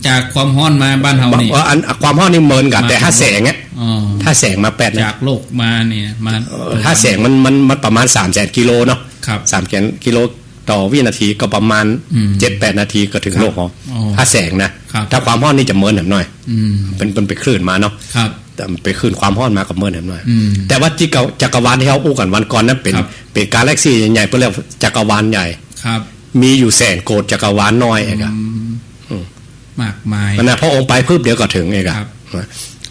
จากความร้อนมาบ้านเฮานี่อันความร้อนนี่เหมือนกันแต่ถ้าแสงถ้าแสงมา8นาทีจากโลกมาเนี่ยมาถ้าแสงมันประมาณ300,000 กิโลเนาะ300,000 กิโลต่อวินาทีก็ประมาณ7-8 นาทีก็ถึงโลกของถ้าแสงนะถ้าความร้อนนี่จะเมินหน่อยเป็นไปคลื่นมาเนาะแต่ไปคลื่นความร้อนมากับเมินหน่อยแต่ว่าจักรวาลที่เขาอู้กันวันก่อนนั้นเป็นกาแล็กซี่ใหญ่ๆเพื่อเรียกจักรวาลใหญ่มีอยู่แสนโกฏจักรวาลน้อยเองมากมายนะพระองค์ไปเพิ่มเดี๋ยวก็ถึงเอง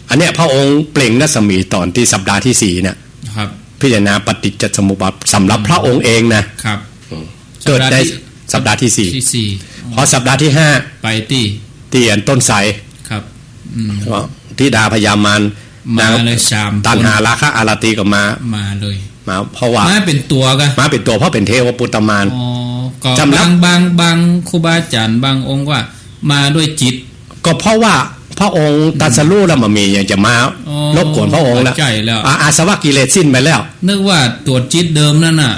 อันเนี้ยพระองค์เปล่งรัศมีตอนที่สัปดาห์ที่4เนี่ยพิจารณาปฏิจจสมุปบาทสำหรับพระองค์เองนะครับเกิดได้สัปดาห์ที่4พอสัปดาห์ที่5ไปที่เตียนต้นไทรครับที่ดาพญามารมาเลยตันหาราคะอาราตีก็มาเลยมาเพราะว่ามาเป็นตัวกันมาเป็นตัวเพราะเป็นเทวปุตตมารจำบางครูบาอาจารย์บางองค์ว่ามาด้วยจิตก็เพราะว่าพระองค์ตรัสรู้แล้วมันมีอย่างจะมารบกวนพระองค์แล้วอาสวะกิเลสสิ้นไปแล้วนึกว่าตัวจิตเดิมนั่นน่ะ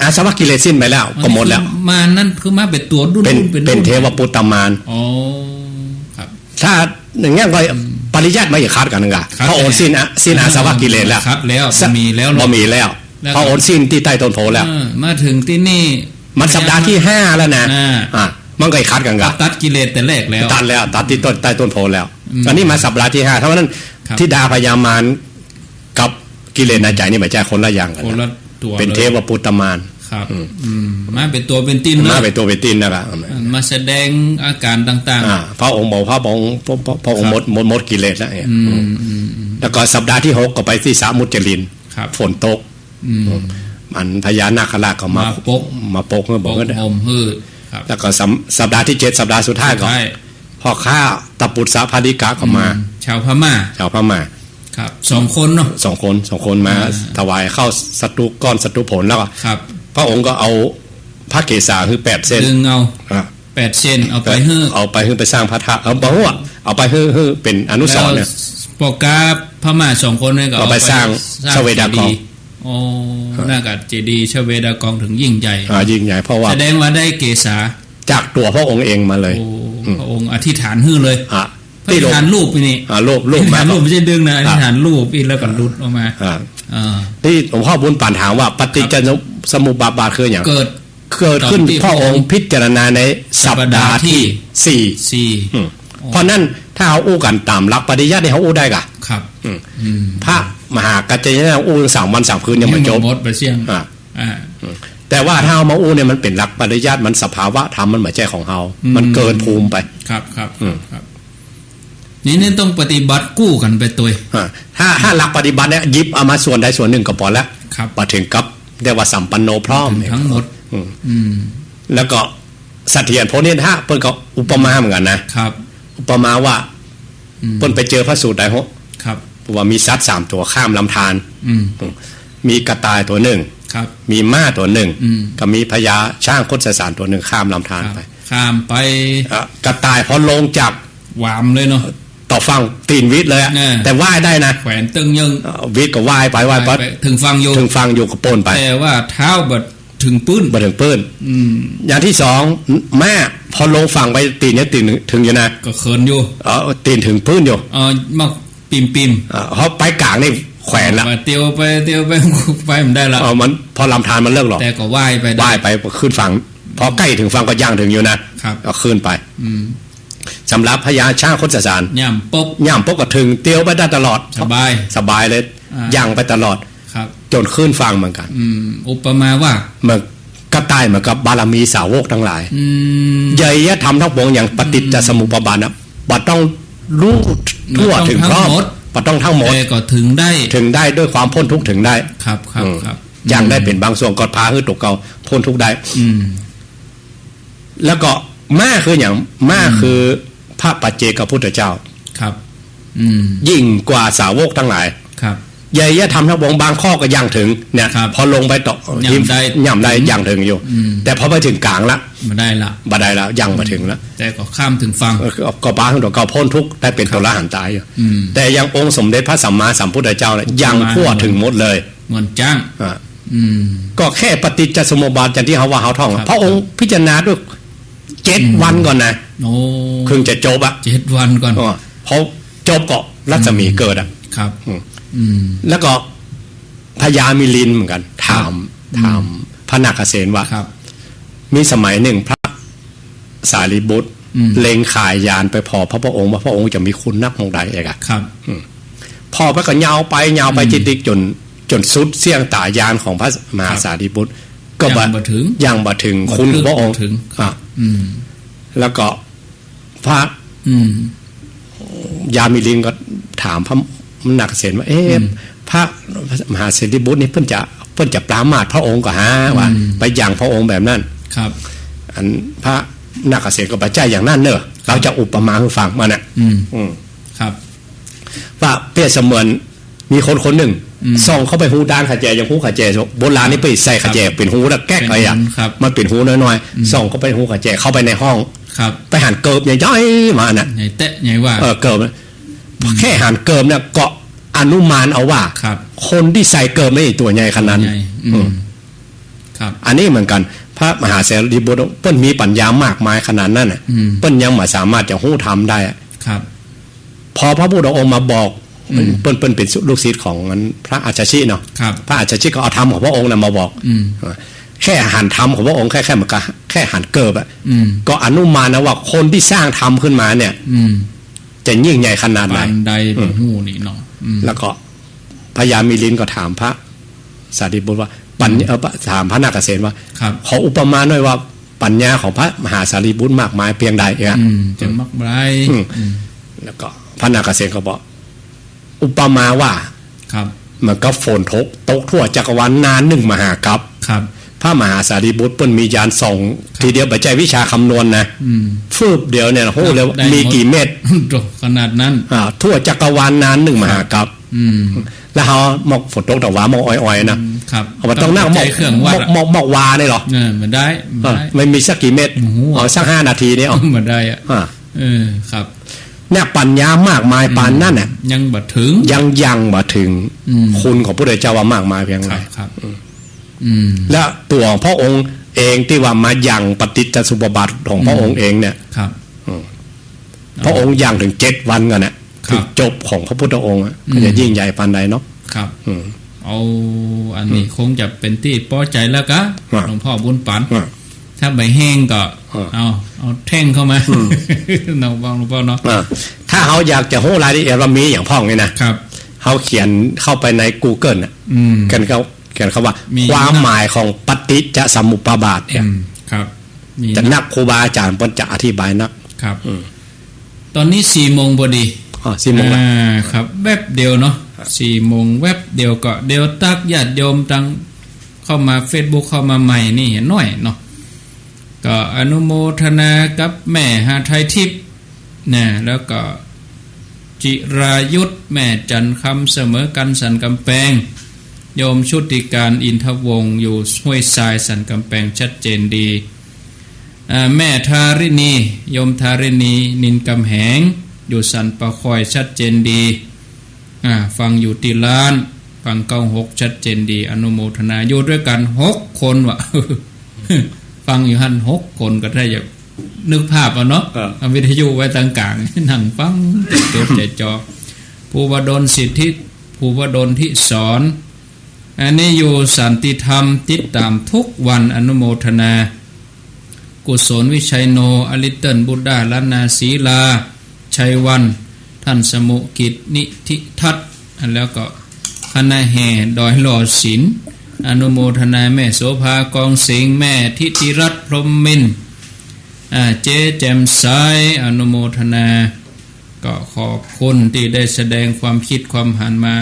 อาสวะกิเลสสิ้นไปแล้วก็หมดแล้วมานั่นคือมาเป็นตัวดุนเป็นเทวปุตตมารครับถ้าอย่างเงี้ยก็ปริยัติไม่ขาดกันนะพระองค์สิ้นอาสวะกิเลสแล้วครับแล้วมีแล้วพระองค์สิ้นที่ใต้ต้นโพแล้วมาถึงที่นี่มันสัปดาห์ที่5แล้วนะมันก็คัดกันตัดกิเลสแต่แรกแล้วตัดที่ต้นใต้ต้นโพแล้วตอนนี้มาสัปดาห์ที่5เท่านั้นที่ดาพญามารกับกิเลสในใจนี่ไม่ใช่คนละอย่างกันเป็นเทวปุตตมารครับมาเป็นตัวเป็นตินมาเป็นตัวเป็นตินนะครับมาแสดงอาการต่างๆพระองค์บอกพระองค์หมดกิเลสแล้วแล้วก็สัปดาห์ที่6ก็ไปที่สามุจจรินฝนตกมันพญานาคราชก็มาปกเมื่อบอกว่าแล้วก็สัปดาห์ที่7สัปดาห์สุดท้ายก็พ่อข้าตปุตสะพาดิกะก็มาชาวพม่าครับ2 คนเนาะ2 คนมาถวายเข้าสัตุก้อนสัตุผลแล้วก็พระองค์ก็เอาพระเกศาคือ8 เส้นดึงเอา8 เส้นเอาไปไปสร้างพระธาตุเอาไปเป็นอนุสรณ์เนี่ยปกาพม่า2 คนนี่ก็เอาไปสร้างชเวดากองน่ากับเจดีย์ชเวดากองถึงยิ่งใหญ่ยิ่งใหญ่เพราะว่าแสดงว่าได้เกศาจากตัวพระองค์เองมาเลยพระองค์อธิษฐานฮื้อเลยอธิษฐานรูปนี่รูปไม่ใช่ดึงนะอธิษฐานรูปอีกแล้วก็รุดออกมาที่หลวงพ่อบุญป่านถามว่าปฏิจจสมุปบาทคืออย่างเกิดขึ้นพระองค์พิจารณาในสัปดาห์ที่4เพราะนั้นถ้าเขาอู้กันตามหลักปฏิยัติเนี่ยเขาอู้ได้กะครับพระมหากัจจายนะอู้3 วัน 3 คืนยังไม่จบไปเสี่ยงแต่ว่าถ้าเอามาอู้เนี่ยมันเป็นหลักปริยัติมันสภาวะธรรมมันไม่ใช่ของเฮามันเกินภูมิไปครับนี่ต้องปฏิบัติกู้กันไปตัวถ้าหลักปฏิบัติเนี่ยยิบเอามาส่วนใดส่วนหนึ่งก็พอแล้วมาถึงกับเรียกว่าสัมปันโนพร้อมทั้งหมดแล้วก็ เสถียรโพนิทะเปิ้นก็อุปมาเหมือนกันนะครับอุปมาว่าเปิ้นไปเจอพระสูตรใดฮะครับว่ามีสัตว์3ตัวข้ามลำธารมีกระต่ายตัวหนึ่งมีม้าตัวหนึ่งก็มีพญาช้างคดสารตัวหนึ่งข้ามลำธารไปข้ามไปกระต่ายพอลงจากหวามเลยเนาะต่อฟังตีนวิทย์เลยแต่ว่ายได้นะแขวนตึงยังวิทย์ก็ว่ายไปถึงฟังอยู่ก็โปนไปแต่ว่าเท้าบัดถึงปื้นบัดถึงปื้นอย่างที่2แม่พอลงฝั่งไปตีนเนี่ยตีนถึงอยู่นะก็เขินอยู่ตีนถึงปื้นอยู่มาปิมเขาไปกลางนี่แขวนละเตียวไปมันได้ละมันพอลำธารมันเลิกหรอกแต่ก็ว่ายไปขึ้นฝั่งพอใกล้ถึงฝั่งก็ย่างถึงอยู่นะครับก็ขึ้นไปสำหรับพญาช้างคดสารย่ำปกก็ถึงเตียวไปได้ตลอดสบายเลยย่างไปตลอดจนขึ้นฟังเหมือนกันอุปมาว่าเหมือนกระต่ายเหมือนกับบารมีสาวกทั้งหลายใหญ่ยะทำทั้งปวงอย่างปฏิจจสมุปบาทนะบัดต้องรู้ทั่วถึงครอบบัดต้องทั้งหมดก็ถึงได้ด้วยความพ้นทุกข์ถึงได้ครับอย่างได้เป็นบางส่วนก็พาให้ตกเก่าพ้นทุกข์ได้แล้วก็ม้าคืออย่างม้าคือพระปัจเจกพุทธเจ้าครับยิ่งกว่าสาวกทั้งหลายครับใหญ่ยะทำทั้งวงบางข้อก็ย่างถึงเนี่ยพอลงไปต่อย่ำได้ย่างถึงอยู่แต่พอไปถึงกลางละมาได้แล้วย่างมาถึงแล้วแต่ก็ข้ามถึงฟังก็ป้าของตัวเก่าพ้นทุกข์ได้เป็นตัวละหันตายอยู่แต่ยังองค์สมเด็จพระสัมมาสัมพุทธเจ้าเนี่ยยังทั่วถึงหมดเลยเหมือนจ้างก็แค่ปฏิจจสมุปบาทอย่างที่เขาว่าเขาท่องพระองค์พิจารณาด้วย7 วันก่อนนะครึ่งจะจบ7 วันก่อนพอจบก็รัศมีเกิดครับแล้วก็พญามิลินเหมือนกันถามพระนาคเษนว่ามีสมัยหนึ่งพระสารีบุตรเล็งขายยานไปพอพระองค์ว่าพระองค์จะมีคุณนักมองใดเอกครับพอพระก็ยาวไปจิตติกจนสุดเสี่ยงตายานของพระมหาสารีบุตรก็ยังบ่ถึงคุณพระองค์แล้วก็พระยามิลินก็ถามพระนักเษนว่าพระมหาสารีบุตรนี่เพิ่นจะปรามาสพระองค์ก็ว่าไปอย่างพระองค์แบบนั้นครับอันพระนักเษนก็ปัจจัยอย่างนั้นเนอะเราจะอุปมาให้ฟังมาเนี่ยครับว่าเปรียบเสมือนมีคนหนึ่งส่องเข้าไปหูด้านขะแจอย่างหูขะแจโบราณนี่ไปใส่ขะแจเป็นหูแล้วแก้ไขมันเป็นหูน้อยๆส่องเข้าไปหูขะแจเข้าไปในห้องไปหันเกิบใหญ่ๆมาน่ะใหญ่เตะใหญ่ว่าเกิบแค่หันเกิบเนี่ยก็อนุมานเอาว่าคนที่ใส่เกิบไม่ตัวใหญ่ขนาดนั้นอันนี้เหมือนกันพระมหาเสรีบุตรเปิ้นมีปัญญามากมายขนาดนั้นเปิ้นยังไม่สามารถจะหู้ทำได้ครับพอพระพุทธองค์มาบอกเปิ้นเป็นลูกศิษย์ของพระอาจารย์ชิเนาะพระอาจารย์ชิก็เอาธรรมของพระองค์มาบอกแค่หันธรรมของพระองค์แค่มันก็แค่หันเกิบก็อนุมานนะว่าคนที่สร้างธรรมขึ้นมาเนี่ยจะยิ่งใหญ่ขนาดไหนใดเป็นหูนี่เนาะแล้วก็พญามิลินก็ถามพระสารีบุตรว่าถามพระนาคเษนว่าขออุปมาหน่อยว่าปัญญาของพระมหาสารีบุตรมากมายเพียงใดจะมากมายแล้วก็พระนาคเษนก็บอกอุปมาว่ามันก็ฝนตกทั่วจักรวาลนาน1 มหากัปพระมหาสารีบุตรเปิ้นมียานส่องทีเดียวปัจจัยวิชาคำนวณนะฟืบเดียวเนี่ยโหเลยมีกี่เม็ดขนาดนั้นทั่วจักรวาลนาน1 มหากัปแล้วเขาหมอกฝนตกแต่ว่ามอกอ้อยๆนะครับเอาต้องนั่งหมอกวาเนี่ยหรอมันได้ไม่มีสักกี่เม็ดสัก5 นาทีเนี่ยมันได้ครับเนี่ยปัญญามากมายปานนั่นน่ะยังบ่ถึงยังบ่ถึงคุณของพระพุทธเจ้าว่ามากมายเพียงไรครับและตัวของพระองค์เองที่ว่ามายังปฏิจจสมุปบาทของพระองค์เองเนี่ยครับพระองค์ยังถึง7 วันกันน่ะคือจบของพระพุทธองค์ก็จะยิ่งใหญ่ปานใดเนาะครับเอาอันนี้คงจะเป็นที่พอใจแล้วก็หลวงพ่อบุญปันถ้าใบแห้งก็เอาแท่งเข้ามาน้องฟังหลวงพ่อเนาะถ้าเขาอยากจะรู้รายละเอียดว่ามีอย่างพ่องนี่นะครับเขาเขียนเข้าไปใน Google น่ะกันเขาเขียนคำว่าความหมายของปฏิจจสมุปบาทเนี่ยครับจะนักครูบาอาจารย์เพิ่นจะอธิบายนักครับตอนนี้ 4:00 นพอดี4:00 นครับแวบเดียวเนาะ 4:00 นแวบเดียวก็เดียวตักญาติโยมตั้งเข้ามา Facebook เข้ามาใหม่นี่เห็นน้อยเนาะ ก็อนุโมทนากับแม่หาไทยทิพย์นะแล้วก็จิรายุทธแม่จันคำเสมอกันสันกำแพงโยมชุติการอินทวงศ์อยู่ห้วยทรายสันกำแพงชัดเจนดีแม่ทาริณีโยมทาริณีนินกำแหงอยู่สันปะคอยชัดเจนดีฟังอยู่ติล้านฟัง96ชัดเจนดีอนุโมทนาอยู่ด้วยกัน6คนวะ ฟังอยู่หัน6คนก็ได้อยากนึกภาพเอาเนาะเอาวิทยุไว้ต่างกลางนั่งฟังจดใจจอภูวดลสิทธิภูวดลที่สอนอันนี้อยู่สันติธรรมติดตามทุกวันอนุโมทนากุศลวิชัยโนอลิตเติลบุตรดาล้านนาศีลาชัยวันท่านสมุกิจนิธิทัศน์แล้วก็คณะแห่ดอยหล่อศิลป์อนุโมทนาแม่โสภากองสิงแม่ทิติรัตน์พรหมมินทร์เจ๊แจ่มใสอนุโมทนาก็ขอบคุณที่ได้แสดงความคิดความหันมา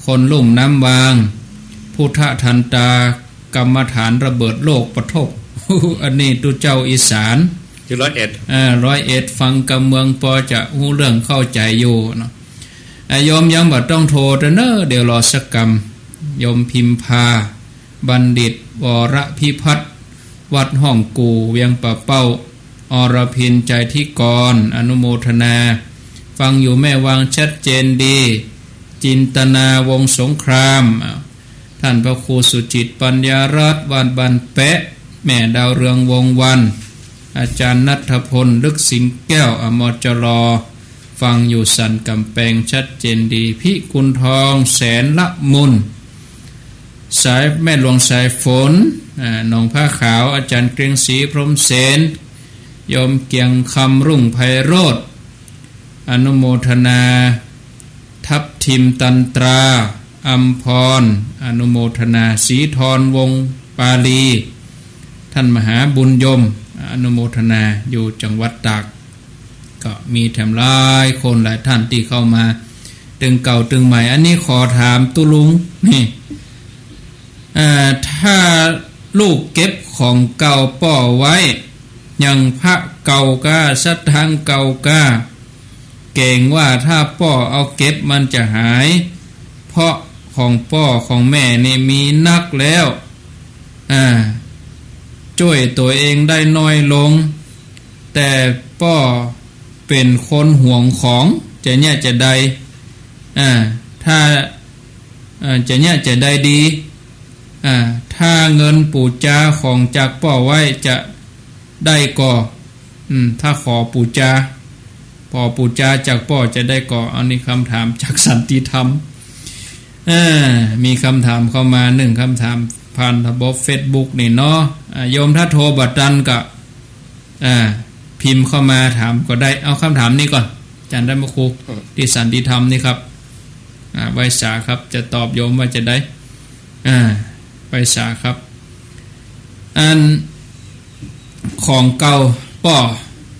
คนลุ่มน้ำวางพุทธทันตากรรมฐานระเบิดโลกปฐบ อันนี้ตุเจ้าอีสานอยู่101ฟังกำเมืองพอจะหูเรื่องเข้าใจอยู่เนาะโยมยังบ่ต้องโทรเด้อเดี๋ยวรอสักกรรมโยมพิมพาบัณฑิตวรพิพัฒน์วัดห้องกูเวียงปะเป้าอรพินใจที่กรอนุโมทนาฟังอยู่แม่วางชัดเจนดีจินตนาวงสงครามท่านพระครูสุจิตปัญญารัตน์วันบันแปะแม่ดาวเรืองวงวันอาจารย์ณัฐพลลึกสิงแก้วอมจรฟังอยู่สันกำแพงชัดเจนดีพิกุลทองแสนละมุนสายแม่หลวงสายฝนหนองผ้าขาวอาจารย์เกรียงศรีพรหมเสนโยมเกียงคำรุ่งไพโรธอนุโมทนาทับทิมตันตราอัมพรอนุโมทนาศรีธรวงปาลีท่านมหาบุญยมอนุโมทนาอยู่จังหวัดตากก็มีแถมหลายคนหลายท่านที่เข้ามาตึงเก่าตึงใหม่อันนี้ขอถามตุลุงนี่ถ้าลูกเก็บของเก่าป่อไว้ยังพระเก่ากาสัตทางเก่ากาเก่งว่าถ้าป่อเอาเก็บมันจะหายเพราะของป่อของแม่นี่มีนักแล้วช่วยตัวเองได้น้อยลงแต่ป่อเป็นคนห่วงของจะเนี่ยจะได้ถ้าจะเนี่ยจะได้ดีถ้าเงินปู่จาของจากป่อไว้จะได้ก่อถ้าขอปู่จาพอปู่จาจากป่อจะได้ก่ออันนี้คำถามจากสันติธรรมมีคำถามเข้ามา1คำถามผ่านระบบ Facebook นี่เนาะโยมถ้าโทรบัดดันก็พิมพ์เข้ามาถามก็ได้เอาคำถามนี้ก่อนอาจารย์ได้มาครูที่สันติธรรมนี่ครับไวสาครับจะตอบโยมว่าจะได้ไวสาครับอันของเก่าป่อ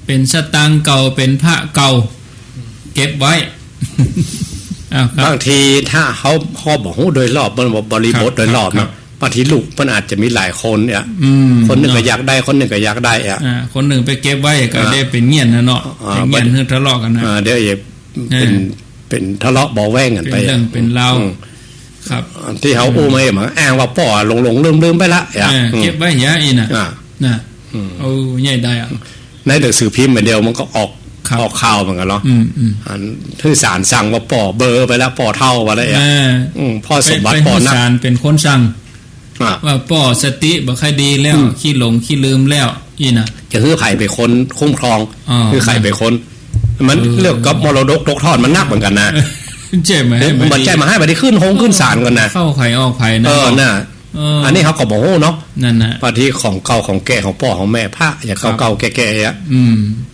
เป็นสตางค์เก่าเป็นพระเก่าเก็บไว้ บางทีถ้าเขาพ่อบอกโดยรอบมันบอกบริบทโดยรอบนะบางทีลูกมันอาจจะมีหลายคนเนี่ยคนหนึ่งก็อยากได้คนหนึ่งก็อยากได้คนหนึ่งไปเก็บไว้ก็ได้เป็นเงี้ยนนะเนาะเป็นเงี้ยนเฮือทะเลาะกันนะเดี๋ยวอย่าเป็นทะเลาะเบาแว่งกันไปเป็นเรื่องเป็นเล่าครับที่เขาอู้มาเหมือนอ้างว่าป่อหลงลืมไปละเก็บไว้ยะอีน่ะเอาใหญ่ได้ในหนังสือพิมพ์เหมือนเดียวมันก็ออกข่าวเหมือนกันเนาะที่ศาลสั่งว่าป่อเบอร์ไปแล้วป่อเท่าไปแล้วพ่อสมบัติป่อนักศาลเป็นคนสั่งว่าป่อสติบ่ค่อยดีแล้วขี้หลงขี้ลืมแล้วอีน่ะจะคือไข่ไปคนคุ้มครองคือไข่ไปคนมันเลือกกับมรดกตกทอดมันนักเหมือนกันนะเจ็บไหมมันใจมาให้ไปได้ขึ้นศาลกันนะเข้าไข่ออกไข่นะน่ะอันนี้เขาก็บอกเนาะนั่นน่ะบางทีของเก่าของแก่ของพ่อของแม่พระอย่างเก่าแก่ๆอ่ะ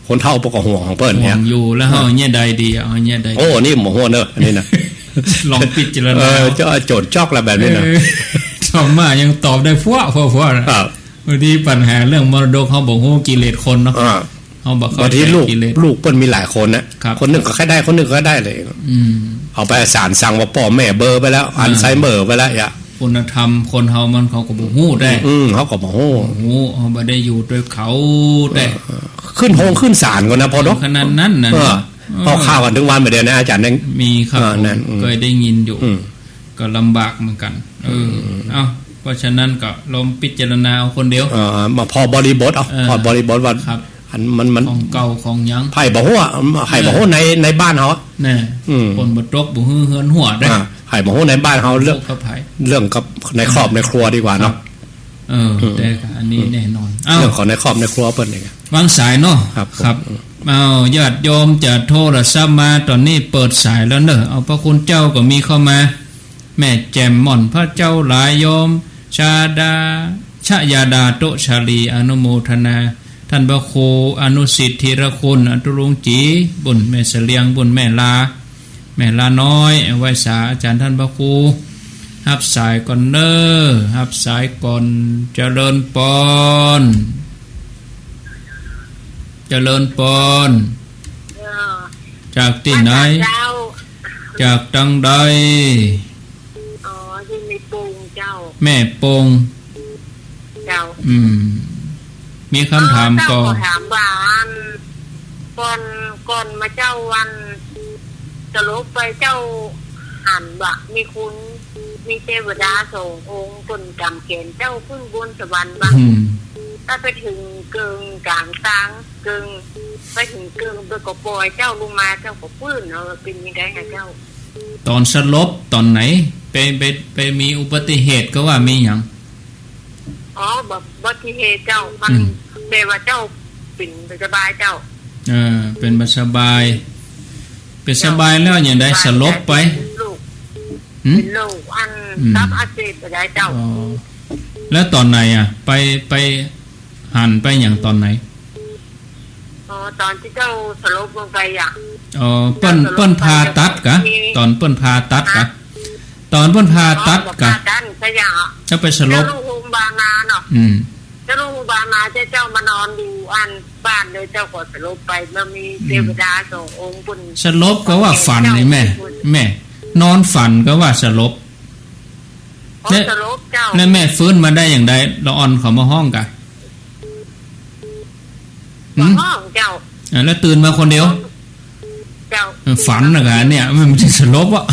คนเฒ่าปกห่วงของเปิ้นเนี่ยอยู่แล้วเฮาเนี่ยใดดีเอาเนี่ยใดโอ้นี่หมอหัวเนอะอันนี้นะลองปิดจรณาจะโจทย์จอกละแบบนี้นะชอบมากยังตอบได้ฟัวนะบางทีปัญหาเรื่องมรดกเขาบอกฮู้กิเลสคนเนาะเขาบอกบางทีลูกเปิ้นมีหลายคนนะคนนึงก็แค่ได้คนนึงก็ได้เลยเอาไปศาลสั่งว่าพ่อแม่เบอร์ไปแล้วอัลไซเมอร์ไปแล้วโอ้ คุณธรรมคนเฮามันเขาก็บ่ฮู้ได้ เขาก็บ่ฮู้ โอ้เฮาบ่ได้อยู่ด้วยเขาได้ ขึ้นโฮงขึ้นศาลก่อนนะพอเนาะ ขนาดนั้นน่ะ พอข้าวกันถึงวันไปเดียวนะอาจารย์นั่น มีครับ นั่น เคยได้ยินอยู่ก็ลำบากเหมือนกันเอ้าเพราะฉะนั้นก็ลองพิจารณาเอาคนเดียวมาพอบริบทเอาพอบริบทว่าอันมันของเก่าของยังไผ่บ่ฮู้ไผ่บ่ฮู้ในบ้านเฮาแน่คนบ่ตกบ่ฮือเฮือนหัวได้ไผ่บ่ฮู้ในบ้านเฮาเรื่องกับในครอบในครัวดีกว่าเนาะแต่อันนี้แน่นอนเรื่องของในครอบในครัวเปิ้นนี่วางสายเนาะครับเอาญาติโยมจะโทรศัพท์มาตอนนี้เปิดสายแล้วเนอะเอาพระคุณเจ้าก็มีเข้ามาแม่แจ่มหม่อนพระเจ้าหลายโยมชยาดาโตชาลีอนุโมทนาท่านพระครูอนุสิทธิธีรคุณอตุรงจีบุญแม่เสลียงบุญแม่ลาน้อยไว้สาอาจารย์ท่านพระครูรับสายก่อนเนอรับสายก่อนเจริญปอนจากที่ไหนจากตังใดที่แม่ปงเจ้าแม่ปงเจ้ามีคำถามก็ถามว่าก่อนมาเจ้าวันจะลบไปเจ้าหันบะมีคุณมีเทวดาส่งองค์คนกำเขียนเจ้าพึ่งบนสวรรค์บ้างถ้าไปถึงเกิงกลางตังเกิงไปถึงเกิงโดยก็ปล่อยเจ้าลงมาเจ้าก็พื้นเป็นยังไงนะเจ้าตอนสลบตอนไหนไปมีอุบัติเหตุก็ว่ามีอย่างแบบอุบัติเหตุเจ้ามันเบว่าเจ้าเป็นสบายเจ้าเป็นสบายแล้วอย่างใดสลบไปเป็นโรคอันตับอักเสบไปได้เจ้าแล้วตอนไหนไปหันไปอย่างตอนไหนตอนที่เจ้าสลบลงไปเปิ้นพาตัดกะตอนเปิ้นพาตัดกะตอนเปิ้นพาตัดกะจะไปสลบเจ้าลูกบานาเนาะเจ้าลูกบานาเจ้ามานอนอยู่อันบ้านเลยเจ้าก็สลบไปแล้วมีเทวดาส่งองค์บุญสลบก็ว่าฝันนี่แม่นอนฝันก็ว่าสลบสลบเจ้าแล้วแม่ฟื้นมาได้อย่างไรเราอ่อนเขามาห้องกะห้องเจ้าแล้วตื่นมาคนเดียวฝันนะกะเนี่ยมันจะสลบวะ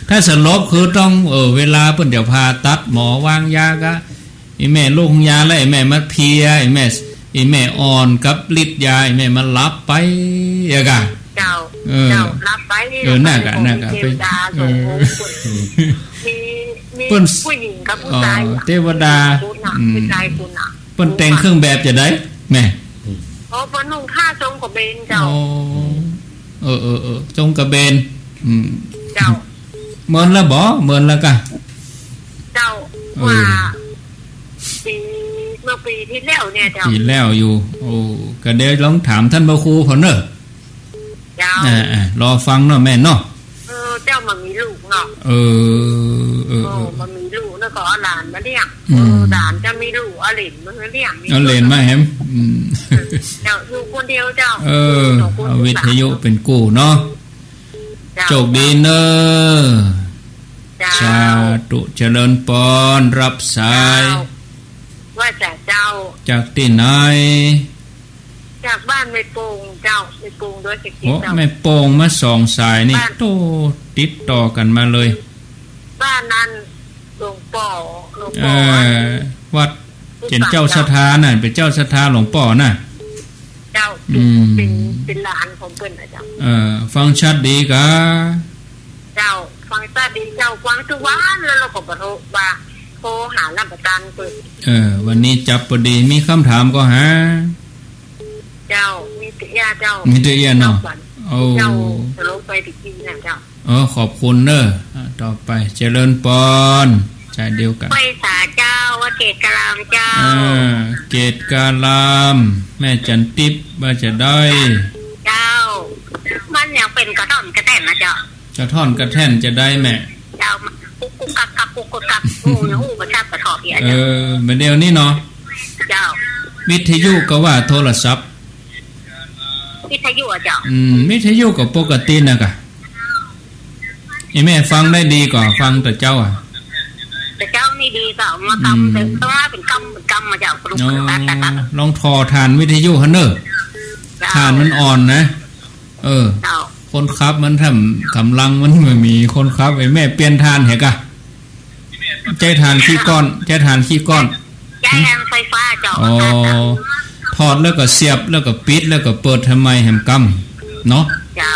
ถ้าสลบคือต้องเวลาเพิ่นเดี๋ยวพาตัดหมอวางยากะไอ้แม่ลูกยาแล้วไอ้แม่มาเพียไอ้แม่อ่อนกับฤทธิ์ยาไอ้แม่มันรับไปอย่ากะเจ้ารับไปน่ากะไปมีผู้หญิงกับผู้ชายเทวดาผู้ชายคุณเปิ้นแต่งเครื่องแบบจะได้แม่เปิ้นนุ่งผ้าทรงกระเบนเจ้าทรงกระเบนเจ้าเมินแล้วบ่เมินแล้วกะเจ้าว่าเมื่อปีที่แล้วเนี่ยเจ้าปีแล้วอยู่ก็เดี๋ยวลองถามท่านพระครูเขาเนอะเจ้ารอฟังเนาะแม่เนาะเจ้ามันมีลูกเนาะมันมีลูกแล้วก็เอาหลานมาเลี้ยงหลานจะมีลูกเอาเหลนมาเลี้ยงเอาเหลนมาแฮมเจ้าอยู่คนเดียวเจ้าเอาวิทยุเป็นกู้เนาะโชคดีเนอะสาธุเจริญปอนรับสายว่าเจ้าจากที่ไหนจากบ้านแม่โป่งเจ้าแม่โป่งด้วยสิเจ้าแม่โป่งมา2สายนี่โตติดต่อกันมาเลยบ้านนั้นหลวงป่อวัดเป็นเจ้าสถาน่ะเป็นเจ้าสถาหลวงป่อน่ะเจ้าเป็นหลานของเพิ่นนะเจ้าฟังชัดดีกะเจ้าฟังชัดดีเจ้าฟังทุกวันแล้วเราก็บ่รู้ว่าโทรหารับประกันเพิ่นวันนี้จับพอดีมีคำถามก็หาเจ้ามีเตียเจ้ามีเตียเนาะเจ้าจะลงไปติกินนะเจ้าขอบคุณเนอะต่อไปเจริญปอนใจเดียวกันไปสาเจ้าว่าเกตกะลามเจ้าเกตกะลามแม่จันทิพย์ว่าจะได้เจ้ามันยังเป็นกระท่อนกระแท่นนะเจ้ากระท่อนกระแท่นจะได้แม่เจ้ากุกกักกักกุกกักหูประชาประทอบเเหมือนเดียวนี่เนาะเจ้าวิทยุก็ว่าโทรศัพท์วิทยุเจ้าวิทยุก็ปกตินะกะไอ้แม่ฟังได้ดีกว่าฟังแต่เจ้า ดีๆเจ้ามากำแต่ต้องว่าเป็นกำมาจากกลุ่ม ลองทอทานวิทยุฮันเนอร์ทานมันอ่อนนะคนครับมันทำลังมันไม่มีคนครับไอ้แม่เปลี่ยนทานเหรอกะใจทานขี้ก้อนใจทานขี้ก้อนใจแอมไฟฟ้าเจ้าทอดแล้วก็เสียบแล้วก็ปิดแล้วก็เปิดทำไมแหมกำเนาะเจ้า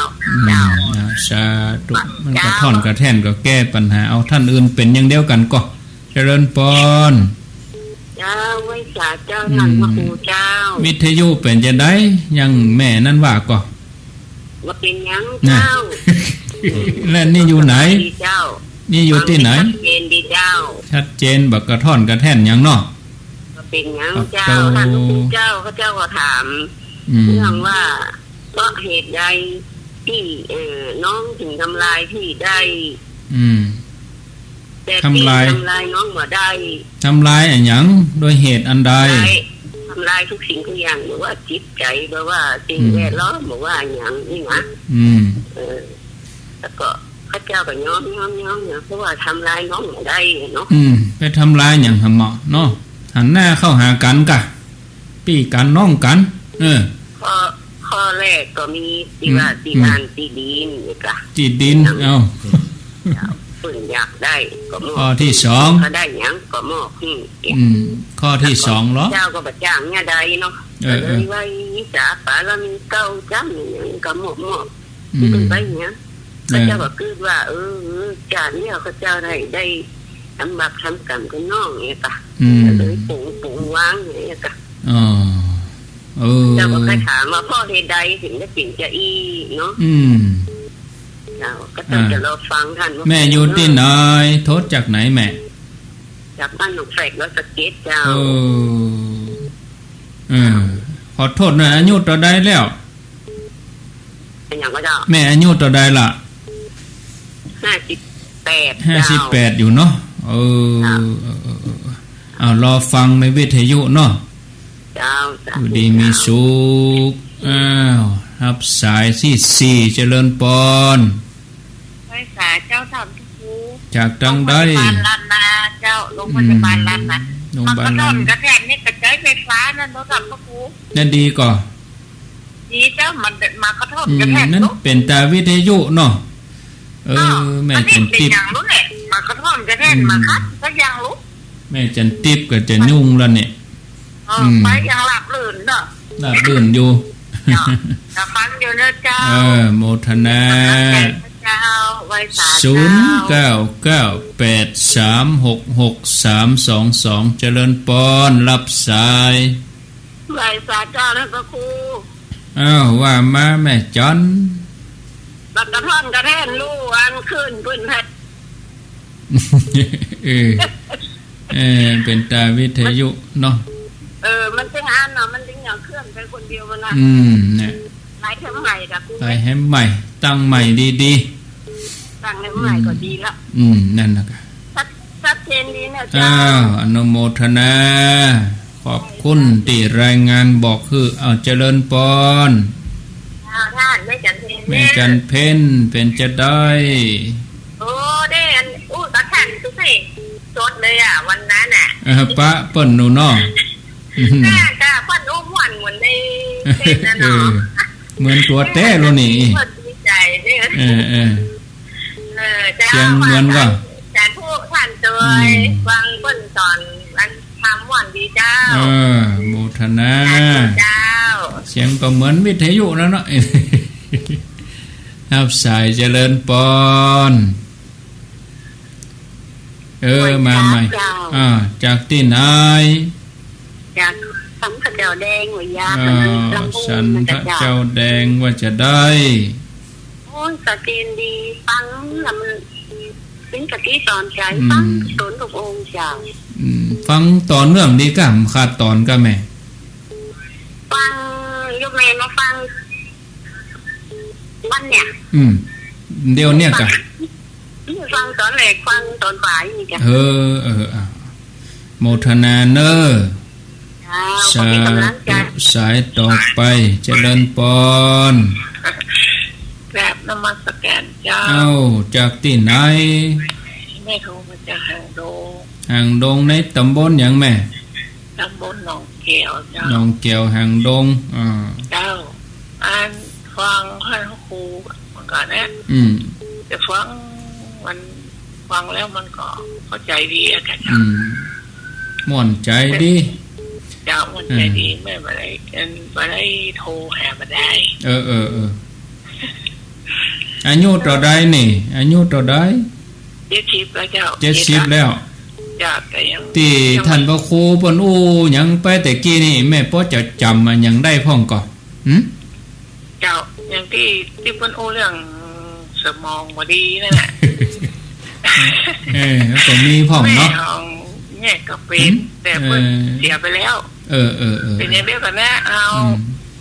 สาธุมันก็ท่อนกระแท่นก็แก้ปัญหาเอาท่านอื่นเป็นอย่างเดียวกันก็เจริญพรเจ้าไว้สาเจ้าหนังมาคูเจ้าวิทยุเป็นจะได้ยังแม่นั่นว่าก็ว่าเป็นยังเจ้าแล้วนี่อยู่ไหนนี่อยู่ที่ไหนชัดเจนดีเจ้าชัดเจนบักกระท่อนกระแท่นยังเนาะเป็นยังเจ้าท่านผู้เจ้าเขาเจ้าก็ถามเรื่องว่าเพราะเหตุใดที่น้องถึงทำลายที่ได้แต่ทำลายน้องมาได้ทำลายอะไรอย่างโดยเหตุอันใดทำลายทุกสิ่งทุกอย่างหรือว่าจิตใจหรือว่าสิ่งแวดล้อมหรือว่าอย่างนี้นะแล้วก็พระเจ้าก็ย้อมเนี่ยเพราะว่าทำลายน้องมาได้เนาะไปทำลายอย่างเหมาะเนาะหันหน้าเข้าหากันกะปีกันน้องกันข้อแรกก็มีที่ว่าที่งานที่ดินนี่กะที่ดินปืนอยากได้ก็มอบข้อที่สองถ้าได้ยังก็มอบข้อที่สองเหรอเจ้าก็ประจ้างเนี่ยใดเนาะเลยไว้วิสาปาแล้วมีเก้าจ้ำอย่างก็มอบเป็นไปเนี้ยพระเจ้าก็คือว่าจานเนี่ยเขาเจ้าได้ทำบาปทำกรรมกันน้องเนี่ยกะเลยปุ๋งวางเนี่ยกะเจ้าก็เคยถามว่าพ่อเหตุใดถึงได้ปิ่นจะอีเนาะเราก็ต้องจะรอฟังท่านแม่อยู่ที่ไหนโทษจากไหนแม่จากบ้านหนองแฝกแล้วสเก็ตเจ้าขอโทษนะอายุต่อได้แล้วเป็นอย่างก็เจ้าแม่อายุต่อได้ละ58อยู่เนาะรอฟังในวิทยุเนาะอยู่ดีมีสุขรับสายที่4เจริญปอนไว้สาเจ้าทำทุกคูจากดังได้โรงพยาบาลลานนาเจ้าโรงพยาบาลลานนามันก็ต้นกระแทกนี่กระจายไฟฟ้านั่นเราทำทุกคูนั่นดีก่อดีเจ้ามันมากระทบกระแทกนั่นเป็นตาวิทยุเนาะแม่จันทิพย์อย่างรู้แหละมากระทบกระแทกมาคัดก็ยังรู้แม่จันทิพย์ก็จะยุ่งแล้วเนี่ยไปยังหลับลื่นเนาะหลับลื่นอยู่จะฟังอยู่นะเจ้าโมทนา0998366322เจริญปอนรับสายไหวสาเจ้าแล้วก็ครูว่ามาแม่จอนบักกระท่อนกระแท่นลู่อันขึ้นพื้นเพชรเป็นตาวิทยุเนาะมันจะงานเนาะมันถึงอย่างเคลื่อนไปคนเดียวมันนะเนี่ยไล่ให้ใหม่ละครูไล่ให้ใหม่ตั้งใหม่ดีๆตั้งให้ใหม่ก็ดีละนั่นแหละค่ะชัดเจนดีนะเจ้าอนุโมทนาขอบคุณที่รายงานบอกคือเจริญปอนท่านแม่จันเพ็ญเป็นจะได้ได้ตาท่านทุกสิ่งสดเลยวันนั้นปะเปิ้นหนูเนาะจ้าเปิ้นอุ้มหวานเหมือนในเต้นนะเนาะเหมือนตัวเต้ลูนี่ดีใจเนี่ยเสียงเหมือนก็แต่ผู้ท่านตัวฟังเปิ้นสอนมันทำหวานดีเจ้าโมทนาเจ้าเสียงก็เหมือนวิทยุแล้วเนาะรับสายเจริญปอนมาใหม่จากที่ไหนจากสันพระเจ้าแดงวิยาสันพระเจ้าแดงว่าจะได้สเกนดีฟังลำเป็นกะทิตอนใจฟังสนกับองค์เจ้าฟังตอนเรื่องดีกะขาดตอนก็แม่ฟังยกแม่มาฟังวันเนี่ยเดี๋ยวเนี่ยกะฟังตอนแรกฟังตอนบ่ายนี่จ้ะโมทนาเนอสายต่อไปเจริญปอนแบบนมัสการเจ้าจากที่ไหนแม่โทรมาจากหางดง หางดงในตำบลอย่างแม่ ตำบลหนองแก้วเจ้า หนองแก้วหางดงเจ้าอ่านฟังท่านครูมันก็นะแต่ฟังมันฟังแล้วมันก็เข้าใจดีอะกันม่วนใจดีเจ้าม่วนใจดีไม่มาได้โทรหามาได้อายุต่อได้นี่อายุต่อได้70แล้วเจ้า70แล้วจ้าแต่ยังที่ท่านพระครูเพิ่นยังไปแต่กี้นี่แม่พอจะจำมันยังได้พ้องก่อเจ้าอย่างที่เพิ่นเรื่องสมองบ่ดีนั่นน่ะก็มีพ้องเนาะแม่ก็เป็นแต่เพิ่นเสียไปแล้วเป็นอย่างเดียวกันนะเอา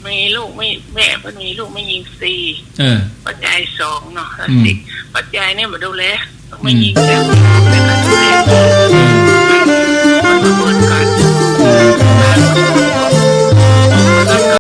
มีลูกไม่แม่เพิ่นมีลูกไม่ยิง4ปัจจัย2เนาะแล้ว10ปัจจัยเนี่ยบ่ดูแลไม่ยิงแล้วแต่ก็ดูแล